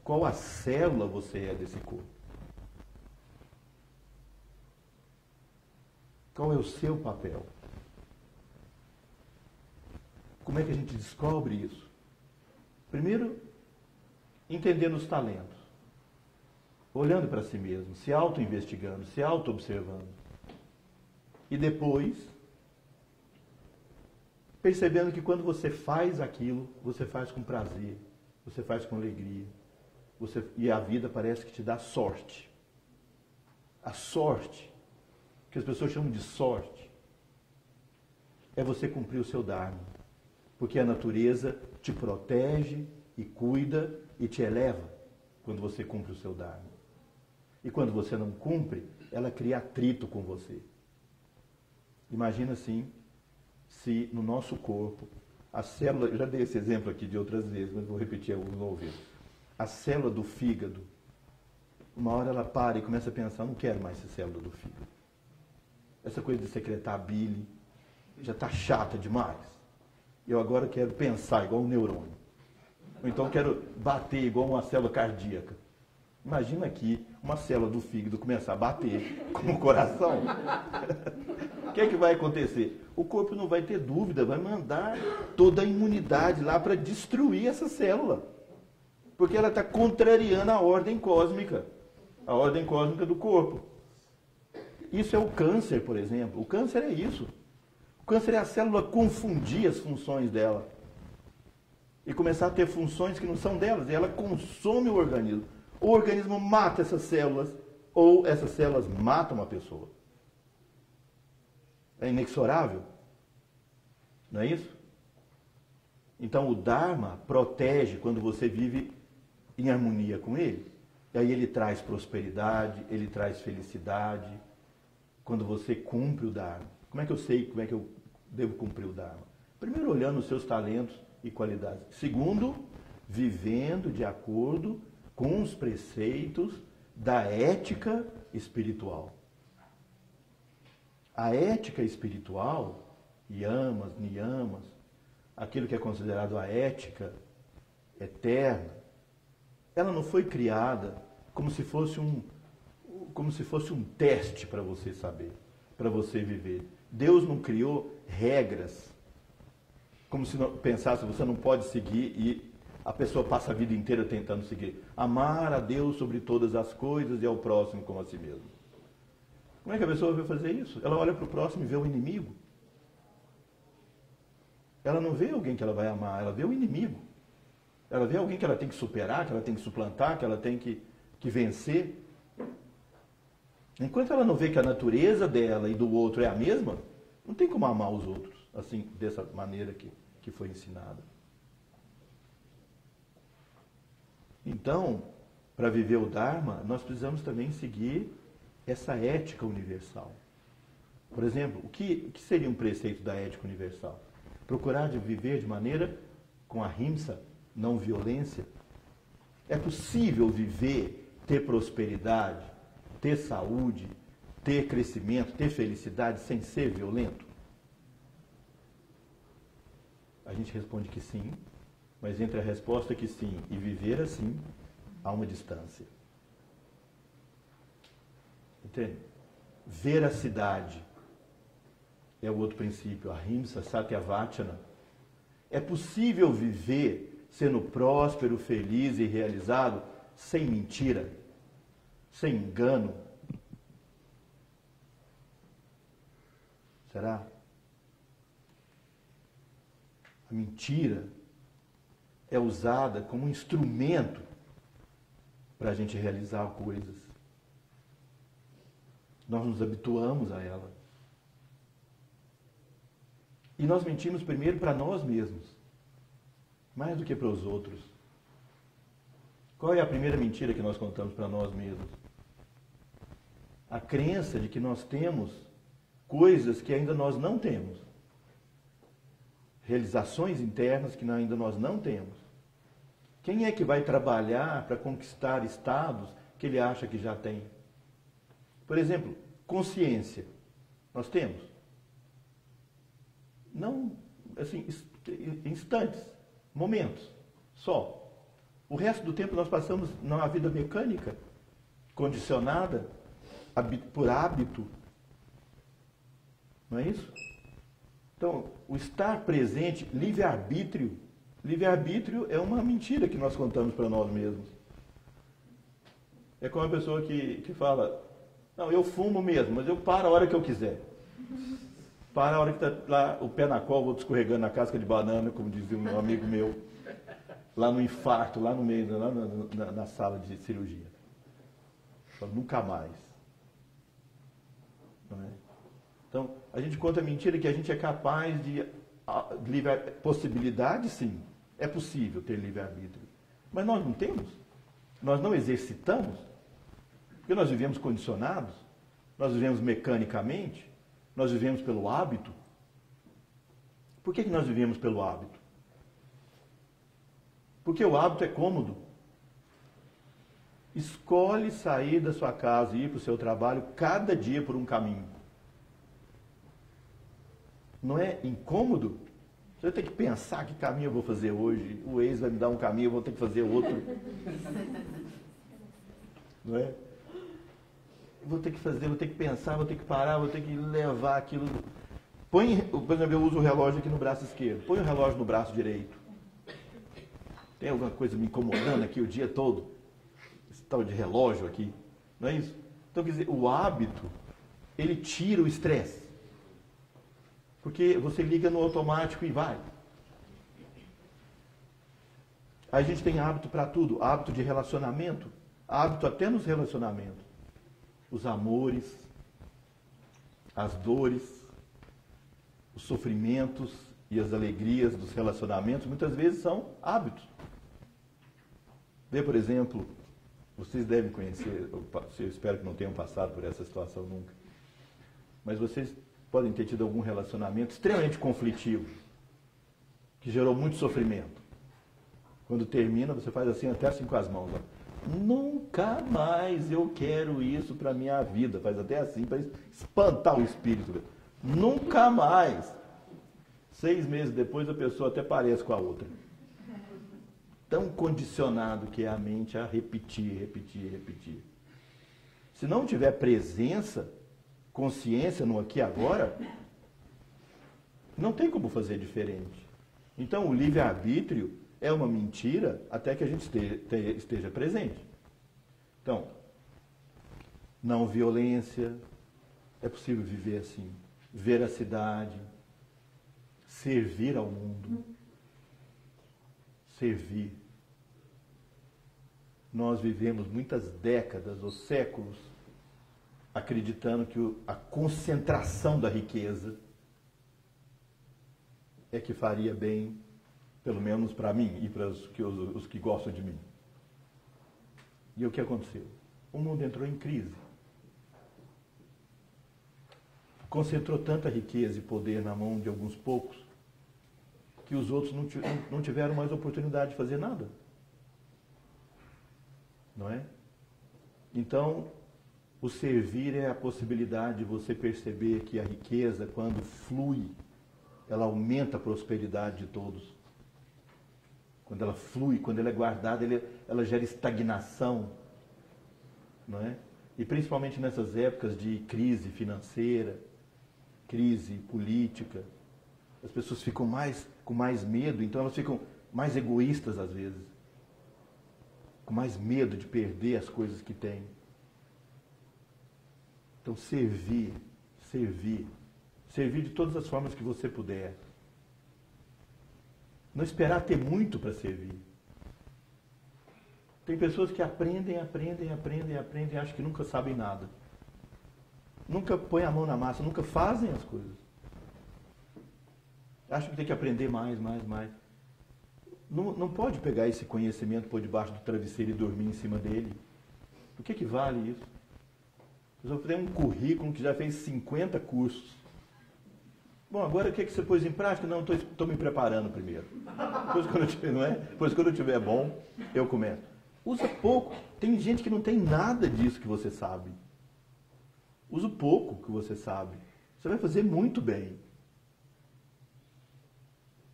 Qual a célula você é desse corpo? Qual é o seu papel? Como é que a gente descobre isso? Primeiro, entendendo os talentos. Olhando para si mesmo, se auto-investigando, se auto-observando. E depois, percebendo que quando você faz aquilo, você faz com prazer, você faz com alegria. E a vida parece que te dá sorte. A sorte, que as pessoas chamam de sorte, é você cumprir o seu Dharma. Porque a natureza te protege e cuida e te eleva quando você cumpre o seu Dharma. E quando você não cumpre, ela cria atrito com você. Imagina assim, se no nosso corpo, a célula, eu já dei esse exemplo aqui de outras vezes, mas vou repetir alguns no ouvido. A célula do fígado, uma hora ela para e começa a pensar, não quero mais essa célula do fígado. Essa coisa de secretar bile já está chata demais. Eu agora quero pensar igual um neurônio. Ou então quero bater igual uma célula cardíaca. Imagina aqui uma célula do fígado começar a bater com o coração. O que é que vai acontecer? O corpo não vai ter dúvida, vai mandar toda a imunidade lá para destruir essa célula. Porque ela está contrariando a ordem cósmica do corpo. Isso é o câncer, por exemplo. O câncer é isso. O câncer é a célula confundir as funções dela. E começar a ter funções que não são delas. E ela consome o organismo. O organismo mata essas células, ou essas células matam a pessoa. É inexorável. Não é isso? Então o Dharma protege quando você vive em harmonia com ele. E aí ele traz prosperidade, ele traz felicidade. Quando você cumpre o Dharma. Como é que eu sei como é que eu devo cumprir o Dharma? Primeiro, olhando os seus talentos e qualidades. Segundo, vivendo de acordo com os preceitos da ética espiritual. A ética espiritual, yamas, niyamas, aquilo que é considerado a ética eterna, ela não foi criada como se fosse um teste para você saber, para você viver. Deus não criou regras, como se não, pensasse, você não pode seguir e a pessoa passa a vida inteira tentando seguir. Amar a Deus sobre todas as coisas e ao próximo como a si mesmo. Como é que a pessoa vai fazer isso? Ela olha para o próximo e vê o inimigo. Ela não vê alguém que ela vai amar, ela vê o inimigo. Ela vê alguém que ela tem que superar, que ela tem que suplantar, que ela tem que vencer. Enquanto ela não vê que a natureza dela e do outro é a mesma, não tem como amar os outros, assim, dessa maneira que foi ensinada. Então, para viver o Dharma, nós precisamos também seguir essa ética universal. Por exemplo, o que seria um preceito da ética universal? Procurar de viver de maneira com ahimsa, não violência. É possível viver, ter prosperidade, ter saúde, ter crescimento, ter felicidade sem ser violento? A gente responde que sim, mas entre a resposta que sim e viver assim, há uma distância. Entende? Veracidade é o outro princípio, ahimsa, satyavachana. É possível viver sendo próspero, feliz e realizado sem mentira, sem engano? Será? A mentira é usada como instrumento para a gente realizar coisas. Nós nos habituamos a ela. E nós mentimos primeiro para nós mesmos. mais do que para os outros. Qual é a primeira mentira que nós contamos para nós mesmos? A crença de que nós temos coisas que ainda nós não temos. Realizações internas que ainda nós não temos. Quem é que vai trabalhar para conquistar estados que ele acha que já tem? Por exemplo, consciência. Nós temos? Não, assim, instantes, momentos, só. O resto do tempo nós passamos numa vida mecânica, condicionada por hábito. Não é isso? Então, o estar presente, livre-arbítrio. Livre-arbítrio é uma mentira que nós contamos para nós mesmos. É como uma pessoa que fala, não, eu fumo mesmo, mas eu paro a hora que eu quiser. Para a hora que está lá o pé na cova, outro escorregando na casca de banana, como dizia um amigo meu, lá no infarto, lá no meio, lá na sala de cirurgia. Fala, nunca mais. Não é? Então, a gente conta a mentira que a gente é capaz de... Possibilidade, sim. É possível ter livre-arbítrio. Mas nós não temos. Nós não exercitamos. Porque nós vivemos condicionados. Nós vivemos mecanicamente. Nós vivemos pelo hábito. Por que nós vivemos pelo hábito? Porque o hábito é cômodo. Escolhe sair da sua casa e ir para o seu trabalho cada dia por um caminho. Não é incômodo? Você vai ter que pensar que caminho eu vou fazer hoje. O ex vai me dar um caminho, eu vou ter que fazer outro. Não é? Vou ter que fazer, vou ter que pensar, vou ter que parar, vou ter que levar aquilo. Por exemplo, eu uso o relógio aqui no braço esquerdo. Põe o relógio no braço direito. Tem alguma coisa me incomodando aqui o dia todo? Esse tal de relógio aqui. Não é isso? Então, quer dizer, o hábito, ele tira o estresse. Porque você liga no automático e vai. A gente tem hábito para tudo. Hábito de relacionamento. Hábito até nos relacionamentos. Os amores, as dores, os sofrimentos e as alegrias dos relacionamentos, muitas vezes são hábitos. Vê, por exemplo, vocês devem conhecer, eu espero que não tenham passado por essa situação nunca, mas vocês podem ter tido algum relacionamento extremamente conflitivo, que gerou muito sofrimento. Quando termina, você faz assim, até assim com as mãos. Ó. Nunca mais eu quero isso para a minha vida. Faz até assim, para espantar o espírito. Nunca mais. 6 meses depois, a pessoa até parece com a outra. Tão condicionado que é a mente a repetir, repetir, repetir. Se não tiver presença, consciência no aqui e agora, não tem como fazer diferente. Então, o livre-arbítrio é uma mentira até que a gente esteja presente. Então, não violência, é possível viver assim. Veracidade, servir ao mundo. Servir. Nós vivemos muitas décadas ou séculos acreditando que a concentração da riqueza é que faria bem, pelo menos para mim e para os que gostam de mim. E o que aconteceu? O mundo entrou em crise. Concentrou tanta riqueza e poder na mão de alguns poucos que os outros não tiveram mais oportunidade de fazer nada. Não é? Então, o servir é a possibilidade de você perceber que a riqueza, quando flui, ela aumenta a prosperidade de todos. Quando ela flui, quando ela é guardada, ela gera estagnação. Não é? E principalmente nessas épocas de crise financeira, crise política, as pessoas ficam com mais medo, então elas ficam mais egoístas às vezes. Com mais medo de perder as coisas que têm. Então, servir de todas as formas que você puder. Não esperar ter muito para servir. Tem pessoas que aprendem e acham que nunca sabem nada. Nunca põem a mão na massa, nunca fazem as coisas. Acham que tem que aprender mais. não pode pegar esse conhecimento por debaixo do travesseiro e dormir em cima dele. O que vale isso? A pessoa tem um currículo que já fez 50 cursos. Bom, agora o que você pôs em prática? Não, estou me preparando primeiro. Depois quando eu tiver, não é? Depois quando eu tiver bom, eu começo. Usa pouco. Tem gente que não tem nada disso que você sabe. Usa o pouco que você sabe. Você vai fazer muito bem.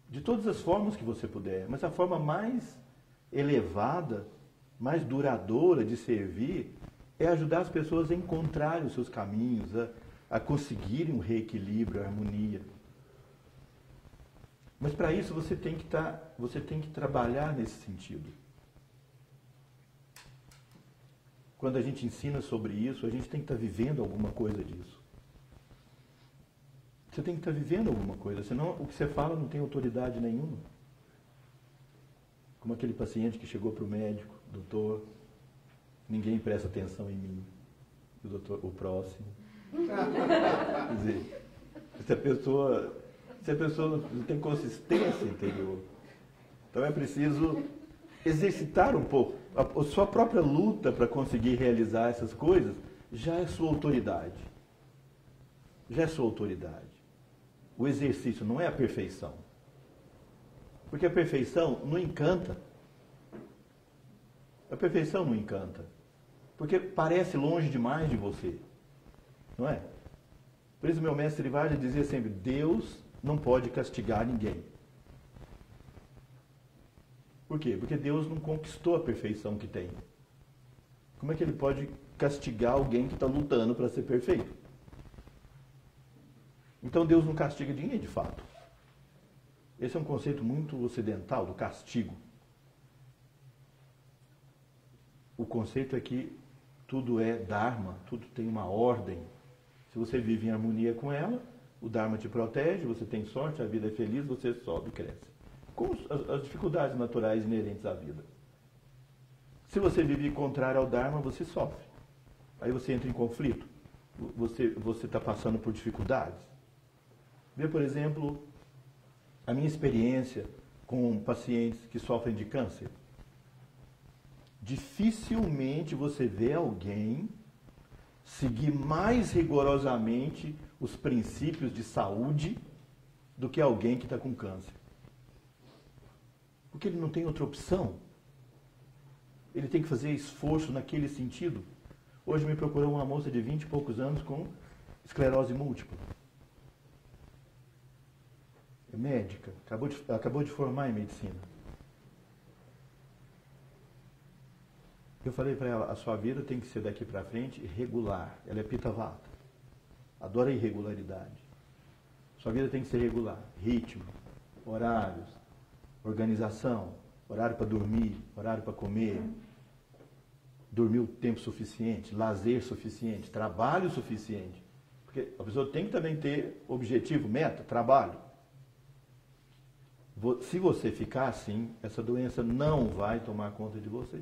De todas as formas que você puder. Mas a forma mais elevada, mais duradoura de servir é ajudar as pessoas a encontrarem os seus caminhos, a conseguirem um reequilíbrio, a harmonia. Mas para isso você tem que trabalhar nesse sentido. Quando a gente ensina sobre isso, a gente tem que estar vivendo alguma coisa disso. Você tem que estar vivendo alguma coisa, senão o que você fala não tem autoridade nenhuma. Como aquele paciente que chegou para o médico, doutor, ninguém presta atenção em mim, o próximo. Quer dizer, se a pessoa não tem consistência interior, então é preciso exercitar um pouco. A sua própria luta para conseguir realizar essas coisas já é sua autoridade. Já é sua autoridade. O exercício não é a perfeição. Porque a perfeição não encanta. A perfeição não encanta. Porque parece longe demais de você. Não é? Por isso meu mestre Varja dizia sempre, Deus não pode castigar ninguém. Por quê? Porque Deus não conquistou a perfeição que tem. Como é que ele pode castigar alguém que está lutando para ser perfeito? Então Deus não castiga ninguém de fato. Esse é um conceito muito ocidental do castigo. O conceito é que tudo é Dharma, tudo tem uma ordem. Se você vive em harmonia com ela, o Dharma te protege, você tem sorte, a vida é feliz, você sobe e cresce. Com as dificuldades naturais inerentes à vida. Se você vive contrário ao Dharma, você sofre. Aí você entra em conflito. Você está passando por dificuldades. Vê, por exemplo, a minha experiência com pacientes que sofrem de câncer. Dificilmente você vê alguém seguir mais rigorosamente os princípios de saúde do que alguém que está com câncer. Porque ele não tem outra opção. Ele tem que fazer esforço naquele sentido. Hoje me procurou uma moça de 20 e poucos anos com esclerose múltipla. É médica, acabou de formar em medicina. Eu falei para ela, a sua vida tem que ser daqui para frente regular. Ela é Pitta Vata. Adora irregularidade. Sua vida tem que ser regular. Ritmo, horários, organização, horário para dormir, horário para comer, dormir o tempo suficiente, lazer suficiente, trabalho suficiente. Porque a pessoa tem que também ter objetivo, meta, trabalho. Se você ficar assim, essa doença não vai tomar conta de você.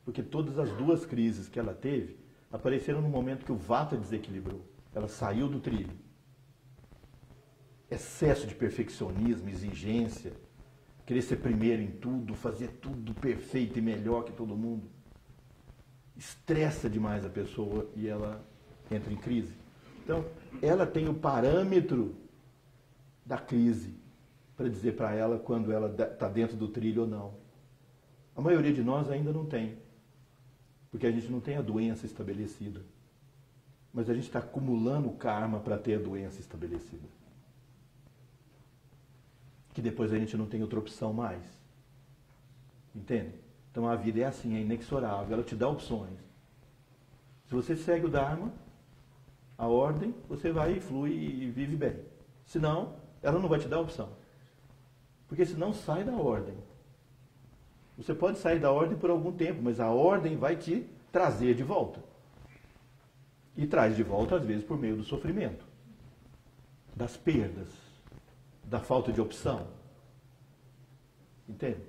Porque todas as duas crises que ela teve apareceram no momento que o Vata desequilibrou. Ela saiu do trilho. Excesso de perfeccionismo, exigência, querer ser primeiro em tudo, fazer tudo perfeito e melhor que todo mundo. Estressa demais a pessoa e ela entra em crise. Então, ela tem o parâmetro da crise para dizer para ela quando ela está dentro do trilho ou não. A maioria de nós ainda não tem. Porque a gente não tem a doença estabelecida. Mas a gente está acumulando karma para ter a doença estabelecida. Que depois a gente não tem outra opção mais. Entende? Então a vida é assim, é inexorável, ela te dá opções. Se você segue o Dharma, a ordem, você vai e flui e vive bem. Senão, ela não vai te dar opção. Porque senão sai da ordem. Você pode sair da ordem por algum tempo, mas a ordem vai te trazer de volta. E traz de volta, às vezes, por meio do sofrimento, das perdas, da falta de opção. Entende?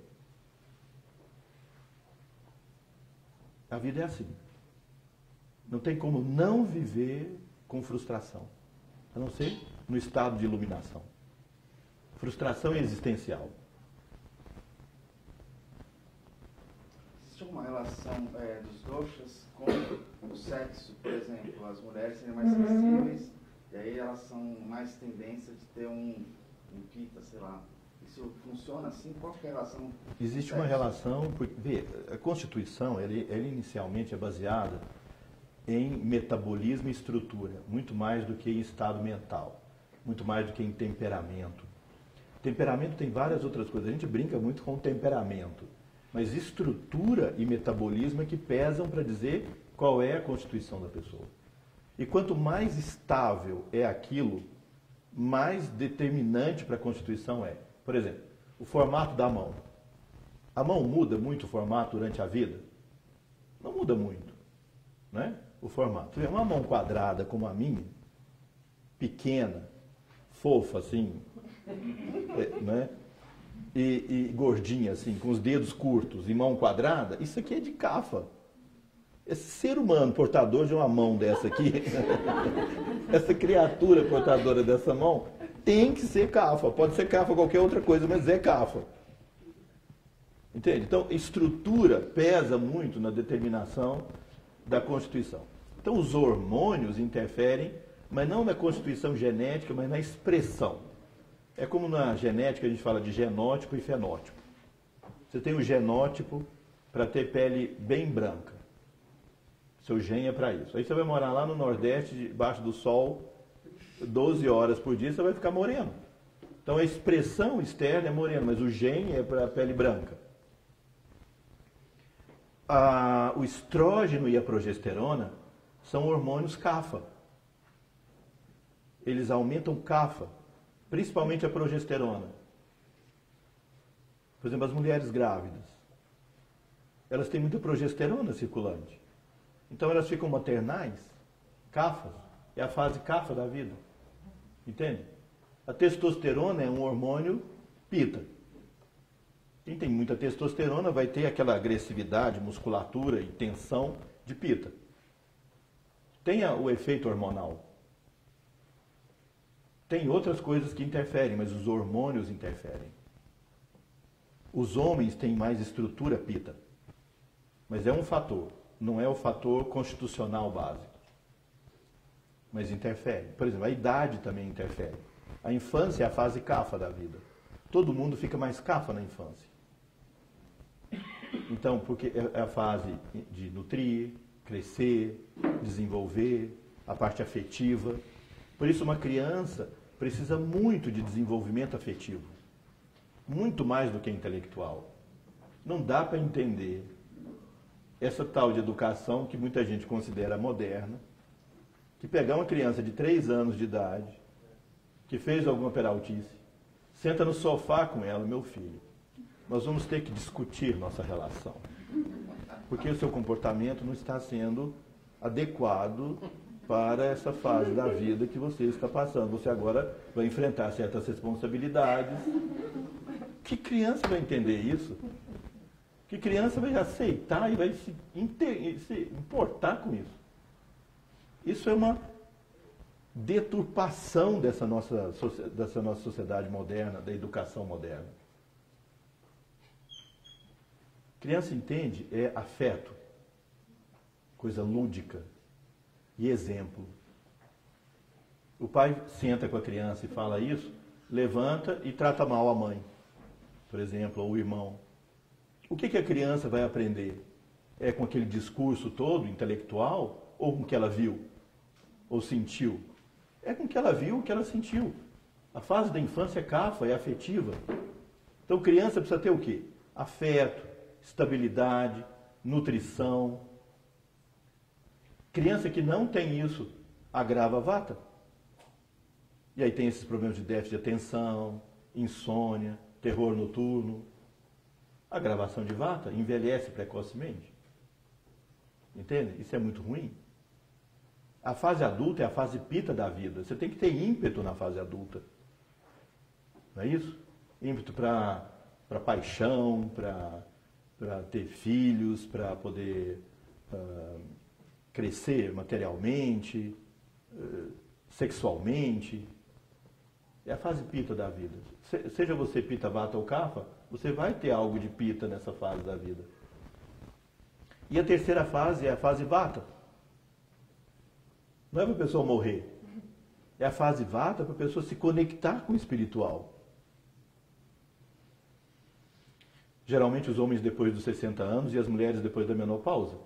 A vida é assim. Não tem como não viver com frustração, a não ser no estado de iluminação. Frustração é existencial. uma relação dos doshas com o sexo, por exemplo? As mulheres serem mais sensíveis, e aí elas são mais tendência de ter um pita, sei lá. Isso funciona assim? Qual que é a relação? Existe uma relação, porque, vê, a Constituição, ela inicialmente é baseada em metabolismo e estrutura, muito mais do que em estado mental, muito mais do que em temperamento. Temperamento tem várias outras coisas, a gente brinca muito com o temperamento, mas estrutura e metabolismo é que pesam para dizer qual é a constituição da pessoa. E quanto mais estável é aquilo, mais determinante para a constituição é. Por exemplo, o formato da mão. A mão muda muito o formato durante a vida? Não muda muito, né? O formato. Você vê uma mão quadrada como a minha, pequena, fofa assim, né? E gordinha assim, com os dedos curtos e mão quadrada, isso aqui é de cafa. Esse ser humano portador de uma mão dessa aqui, essa criatura portadora dessa mão, tem que ser cafa. Pode ser cafa qualquer outra coisa, mas é cafa. Entende? Então, estrutura pesa muito na determinação da Constituição. Então, os hormônios interferem, mas não na constituição genética, mas na expressão. É como na genética a gente fala de genótipo e fenótipo. Você tem o genótipo para ter pele bem branca. Seu gene é para isso. Aí você vai morar lá no Nordeste, debaixo do sol, 12 horas por dia, você vai ficar moreno. Então a expressão externa é moreno, mas o gene é para a pele branca. O estrógeno e a progesterona são hormônios CAFA. Eles aumentam CAFA, principalmente a progesterona. Por exemplo, as mulheres grávidas, elas têm muita progesterona circulante. Então elas ficam maternais, CAFAs, é a fase CAFA da vida. Entende? A testosterona é um hormônio pita. Quem tem muita testosterona vai ter aquela agressividade, musculatura e tensão de pita. Tem o efeito hormonal. Tem outras coisas que interferem, mas os hormônios interferem. Os homens têm mais estrutura pita. Mas é um fator. Não é o fator constitucional básico. Mas interfere. Por exemplo, a idade também interfere. A infância é a fase CAFA da vida. Todo mundo fica mais CAFA na infância. Então, porque é a fase de nutrir, crescer, desenvolver, a parte afetiva. Por isso, uma criança precisa muito de desenvolvimento afetivo. Muito mais do que intelectual. Não dá para entender essa tal de educação que muita gente considera moderna, que pegar uma criança de 3 anos de idade, que fez alguma peraltice, senta no sofá com ela, meu filho, nós vamos ter que discutir nossa relação. Porque o seu comportamento não está sendo adequado para essa fase da vida que você está passando. Você agora vai enfrentar certas responsabilidades. Que criança vai entender isso? Que criança vai aceitar e vai se importar com isso? Isso é uma deturpação dessa nossa sociedade moderna, da educação moderna. Criança entende é afeto, coisa lúdica e exemplo. O pai senta com a criança e fala isso, levanta e trata mal a mãe, por exemplo, ou o irmão. O que a criança vai aprender? É com aquele discurso todo intelectual ou com o que ela viu ou sentiu? É com o que ela viu, o que ela sentiu. A fase da infância é CAFA, é afetiva. Então criança precisa ter o quê? Afeto, estabilidade, nutrição. Criança que não tem isso agrava a vata. E aí tem esses problemas de déficit de atenção, insônia, terror noturno. A agravação de vata envelhece precocemente. Entende? Isso é muito ruim. A fase adulta é a fase pita da vida. Você tem que ter ímpeto na fase adulta. Não é isso? Ímpeto para paixão, para ter filhos, para poder crescer materialmente, sexualmente. É a fase pita da vida. Seja você pita, vata ou kapha, você vai ter algo de pita nessa fase da vida. E a terceira fase é a fase vata. Não é para a pessoa morrer. É a fase vata para a pessoa se conectar com o espiritual. Geralmente os homens depois dos 60 anos e as mulheres depois da menopausa.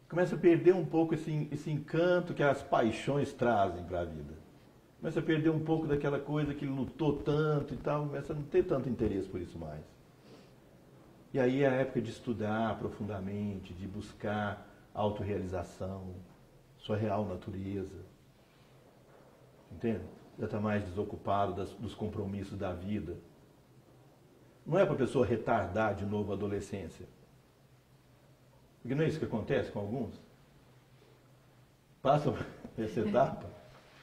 Começa a perder um pouco esse encanto que as paixões trazem para a vida. Começa a perder um pouco daquela coisa que lutou tanto e tal, começa a não ter tanto interesse por isso mais. E aí é a época de estudar profundamente, de buscar autorrealização, sua real natureza. Entende? Já está mais desocupado dos compromissos da vida. Não é para a pessoa retardar de novo a adolescência. Porque não é isso que acontece com alguns? Passam essa etapa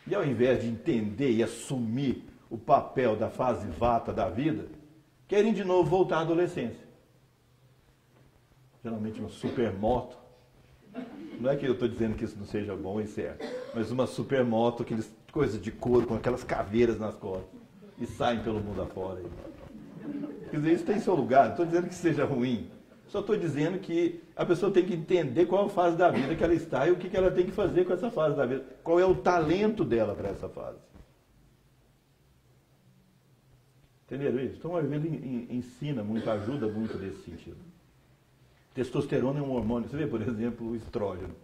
e ao invés de entender e assumir o papel da fase vata da vida, querem de novo voltar à adolescência. Geralmente uma supermoto. Não é que eu estou dizendo que isso não seja bom e certo, mas uma supermoto, aquelas coisas de couro com aquelas caveiras nas costas e saem pelo mundo afora. Quer dizer, isso tem seu lugar, não estou dizendo que seja ruim. Só estou dizendo que a pessoa tem que entender qual a fase da vida que ela está e o que ela tem que fazer com essa fase da vida. Qual é o talento dela para essa fase. Entenderam isso? Então o Ayurveda ensina muito, ajuda muito nesse sentido. Testosterona é um hormônio. Você vê, por exemplo, o estrógeno.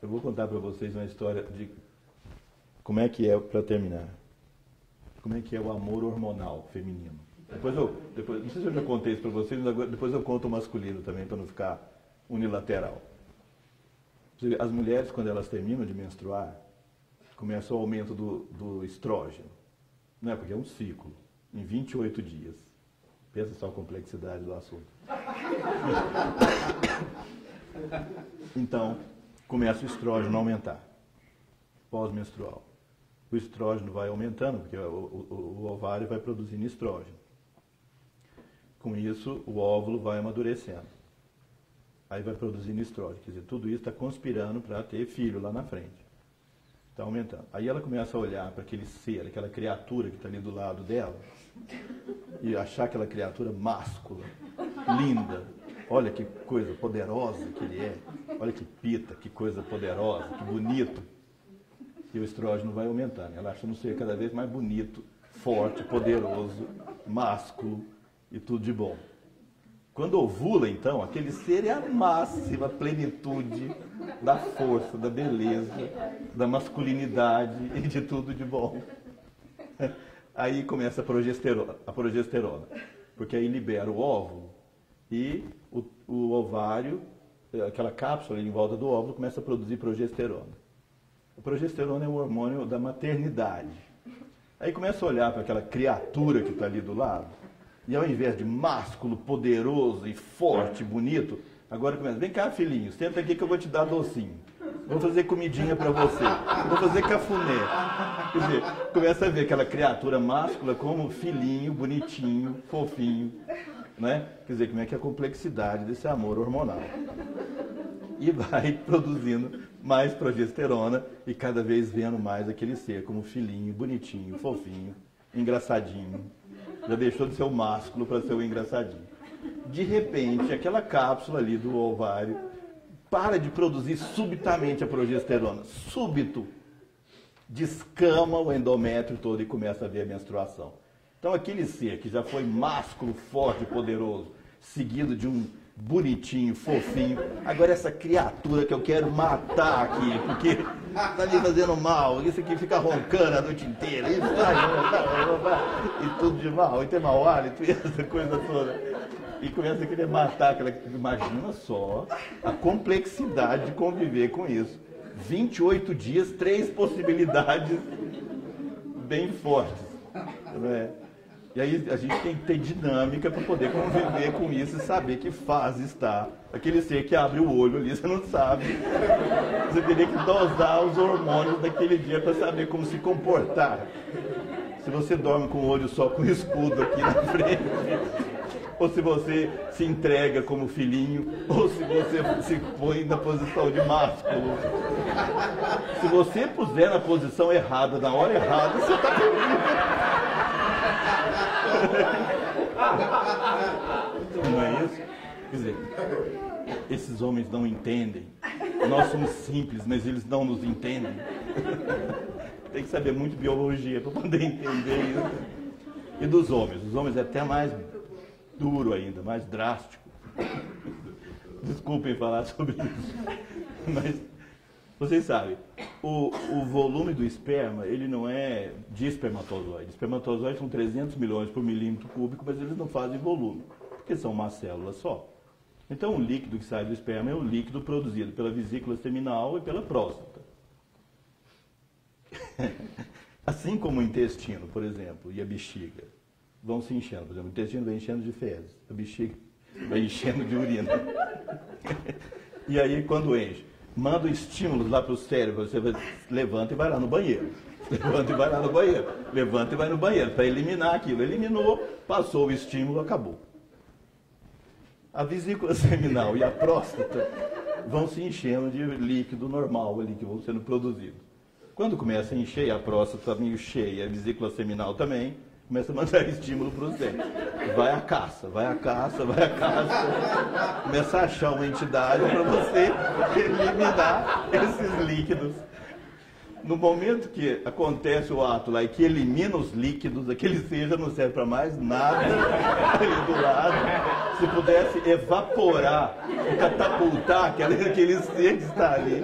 Eu vou contar para vocês uma história de como é que é, para terminar, como é que é o amor hormonal feminino. Depois, não sei se eu já contei isso para vocês, mas depois eu conto o masculino também, para não ficar unilateral. As mulheres, quando elas terminam de menstruar, começa o aumento do estrógeno. Não é? Porque é um ciclo, em 28 dias. Pensa só a complexidade do assunto. Então, começa o estrógeno a aumentar, pós-menstrual. O estrógeno vai aumentando, porque o ovário vai produzindo estrógeno. Com isso, o óvulo vai amadurecendo. Aí vai produzindo estrógeno. Quer dizer, tudo isso está conspirando para ter filho lá na frente. Está aumentando. Aí ela começa a olhar para aquele ser, aquela criatura que está ali do lado dela, e achar aquela criatura máscula, linda. Olha que coisa poderosa que ele é. Olha que pita, que coisa poderosa, que bonito. E o estrógeno vai aumentando. Ela acha um ser cada vez mais bonito, forte, poderoso, másculo e tudo de bom. Quando ovula, então, aquele ser é a máxima plenitude da força, da beleza, da masculinidade e de tudo de bom. Aí começa a progesterona, porque aí libera o óvulo e o ovário, aquela cápsula em volta do óvulo, começa a produzir progesterona. A progesterona é o hormônio da maternidade. Aí começa a olhar para aquela criatura que está ali do lado, e ao invés de másculo, poderoso e forte, bonito, agora começa, vem cá filhinho, senta aqui que eu vou te dar docinho. Vou fazer comidinha para você. Vou fazer cafuné. Quer dizer, começa a ver aquela criatura máscula como filhinho, bonitinho, fofinho. Né? Quer dizer, como é que é a complexidade desse amor hormonal. E vai produzindo mais progesterona e cada vez vendo mais aquele ser como filhinho, bonitinho, fofinho, engraçadinho. Já deixou de ser o másculo para ser o engraçadinho. De repente, aquela cápsula ali do ovário para de produzir subitamente a progesterona. Súbito. Descama o endométrio todo e começa a ver a menstruação. Então aquele ser que já foi másculo, forte, poderoso, seguido de um bonitinho, fofinho, agora essa criatura que eu quero matar aqui, porque está me fazendo mal, isso aqui fica roncando a noite inteira, isso e tudo de mal, e tem mau hálito, e essa coisa toda. E começa a querer matar aquela. Imagina só a complexidade de conviver com isso. 28 dias, 3 possibilidades bem fortes. Não é? E aí a gente tem que ter dinâmica para poder conviver com isso e saber que fase está. Aquele ser que abre o olho ali, você não sabe. Você teria que dosar os hormônios daquele dia para saber como se comportar. Se você dorme com o olho só com o escudo aqui na frente, ou se você se entrega como filhinho, ou se você se põe na posição de másculo. Se você puser na posição errada, na hora errada, você está perdido. Não é isso? Quer dizer, esses homens não entendem. Nós somos simples, mas eles não nos entendem. Tem que saber muito biologia para poder entender isso. E dos homens? Os homens é até mais duro ainda, mais drástico. Desculpem falar sobre isso. Mas vocês sabem, o volume do esperma, ele não é de espermatozoide. Espermatozoides são 300 milhões por milímetro cúbico, mas eles não fazem volume, porque são uma célula só. Então, o líquido que sai do esperma é o líquido produzido pela vesícula seminal e pela próstata. Assim como o intestino, por exemplo, e a bexiga, vão se enchendo. Por exemplo, o intestino vai enchendo de fezes, a bexiga vai enchendo de urina. E aí, quando enche, manda estímulos lá para o cérebro, você levanta e vai lá no banheiro. Levanta e vai lá no banheiro. Levanta e vai no banheiro, para eliminar aquilo. Eliminou, passou o estímulo, acabou. A vesícula seminal e a próstata vão se enchendo de líquido normal ali, que vão sendo produzidos. Quando começa a encher, a próstata meio cheia, a vesícula seminal também, começa a mandar estímulo para o cérebro. Vai à caça, vai à caça, vai à caça. Começa a achar uma entidade para você eliminar esses líquidos. No momento que acontece o ato lá e que elimina os líquidos, aquele ser já não serve para mais nada ali do lado. Se pudesse evaporar, catapultar aquele ser que está ali,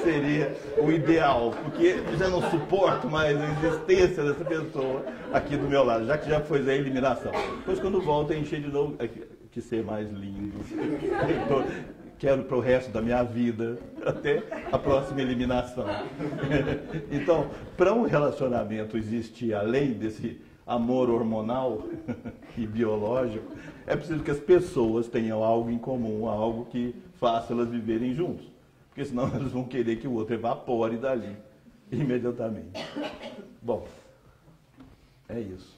seria o ideal. Porque já não suporto mais a existência dessa pessoa aqui do meu lado, já que já foi a eliminação. Depois, quando volta, encher de novo, que ser mais lindo. Quero para o resto da minha vida, até a próxima eliminação. Então, para um relacionamento existir além desse amor hormonal e biológico, é preciso que as pessoas tenham algo em comum, algo que faça elas viverem juntos. Porque senão elas vão querer que o outro evapore dali, imediatamente. Bom, é isso.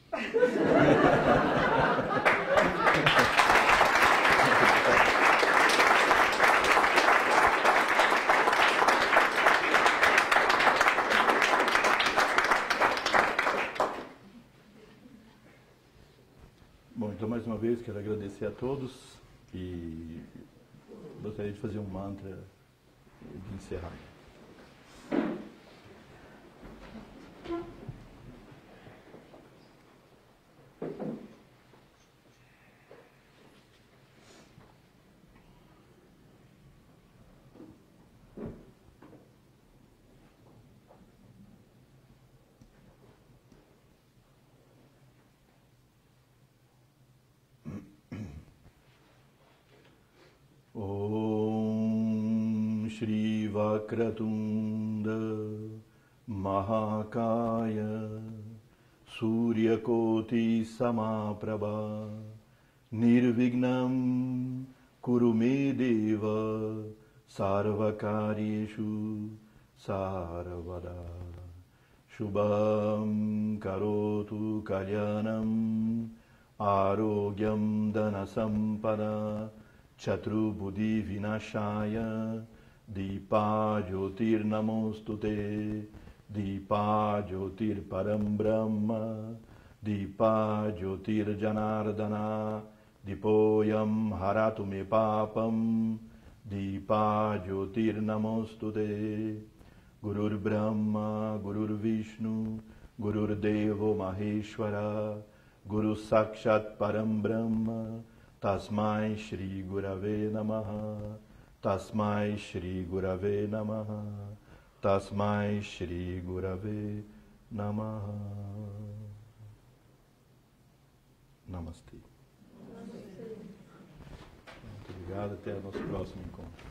Bom, então mais uma vez quero agradecer a todos e gostaria de fazer um mantra de encerramento. Om Shri Vakratunda Mahakaya Surya Koti Samaprabha Nirvignam Kurume Deva Sarvakaryeshu Sarvada Shubham Karotu Kalyanam Arogyam Dhanasampada Chatru Buddhi Vinashaya Dipa Jyotir Namostute Dipa Jyotir Param Brahma Dipa Jyotir Janardana Dipoyam Haratu Me Papam Dipa Jyotir Namostute Gurur Brahma Gurur Vishnu Gurur Devo Maheshwara Guru Sakshat Param Brahma Tasmai Shri Gurave Namaha Tasmai Shri Gurave Namaha Tasmai Shri Gurave Namaha. Namastê. Muito obrigado, até o nosso próximo encontro.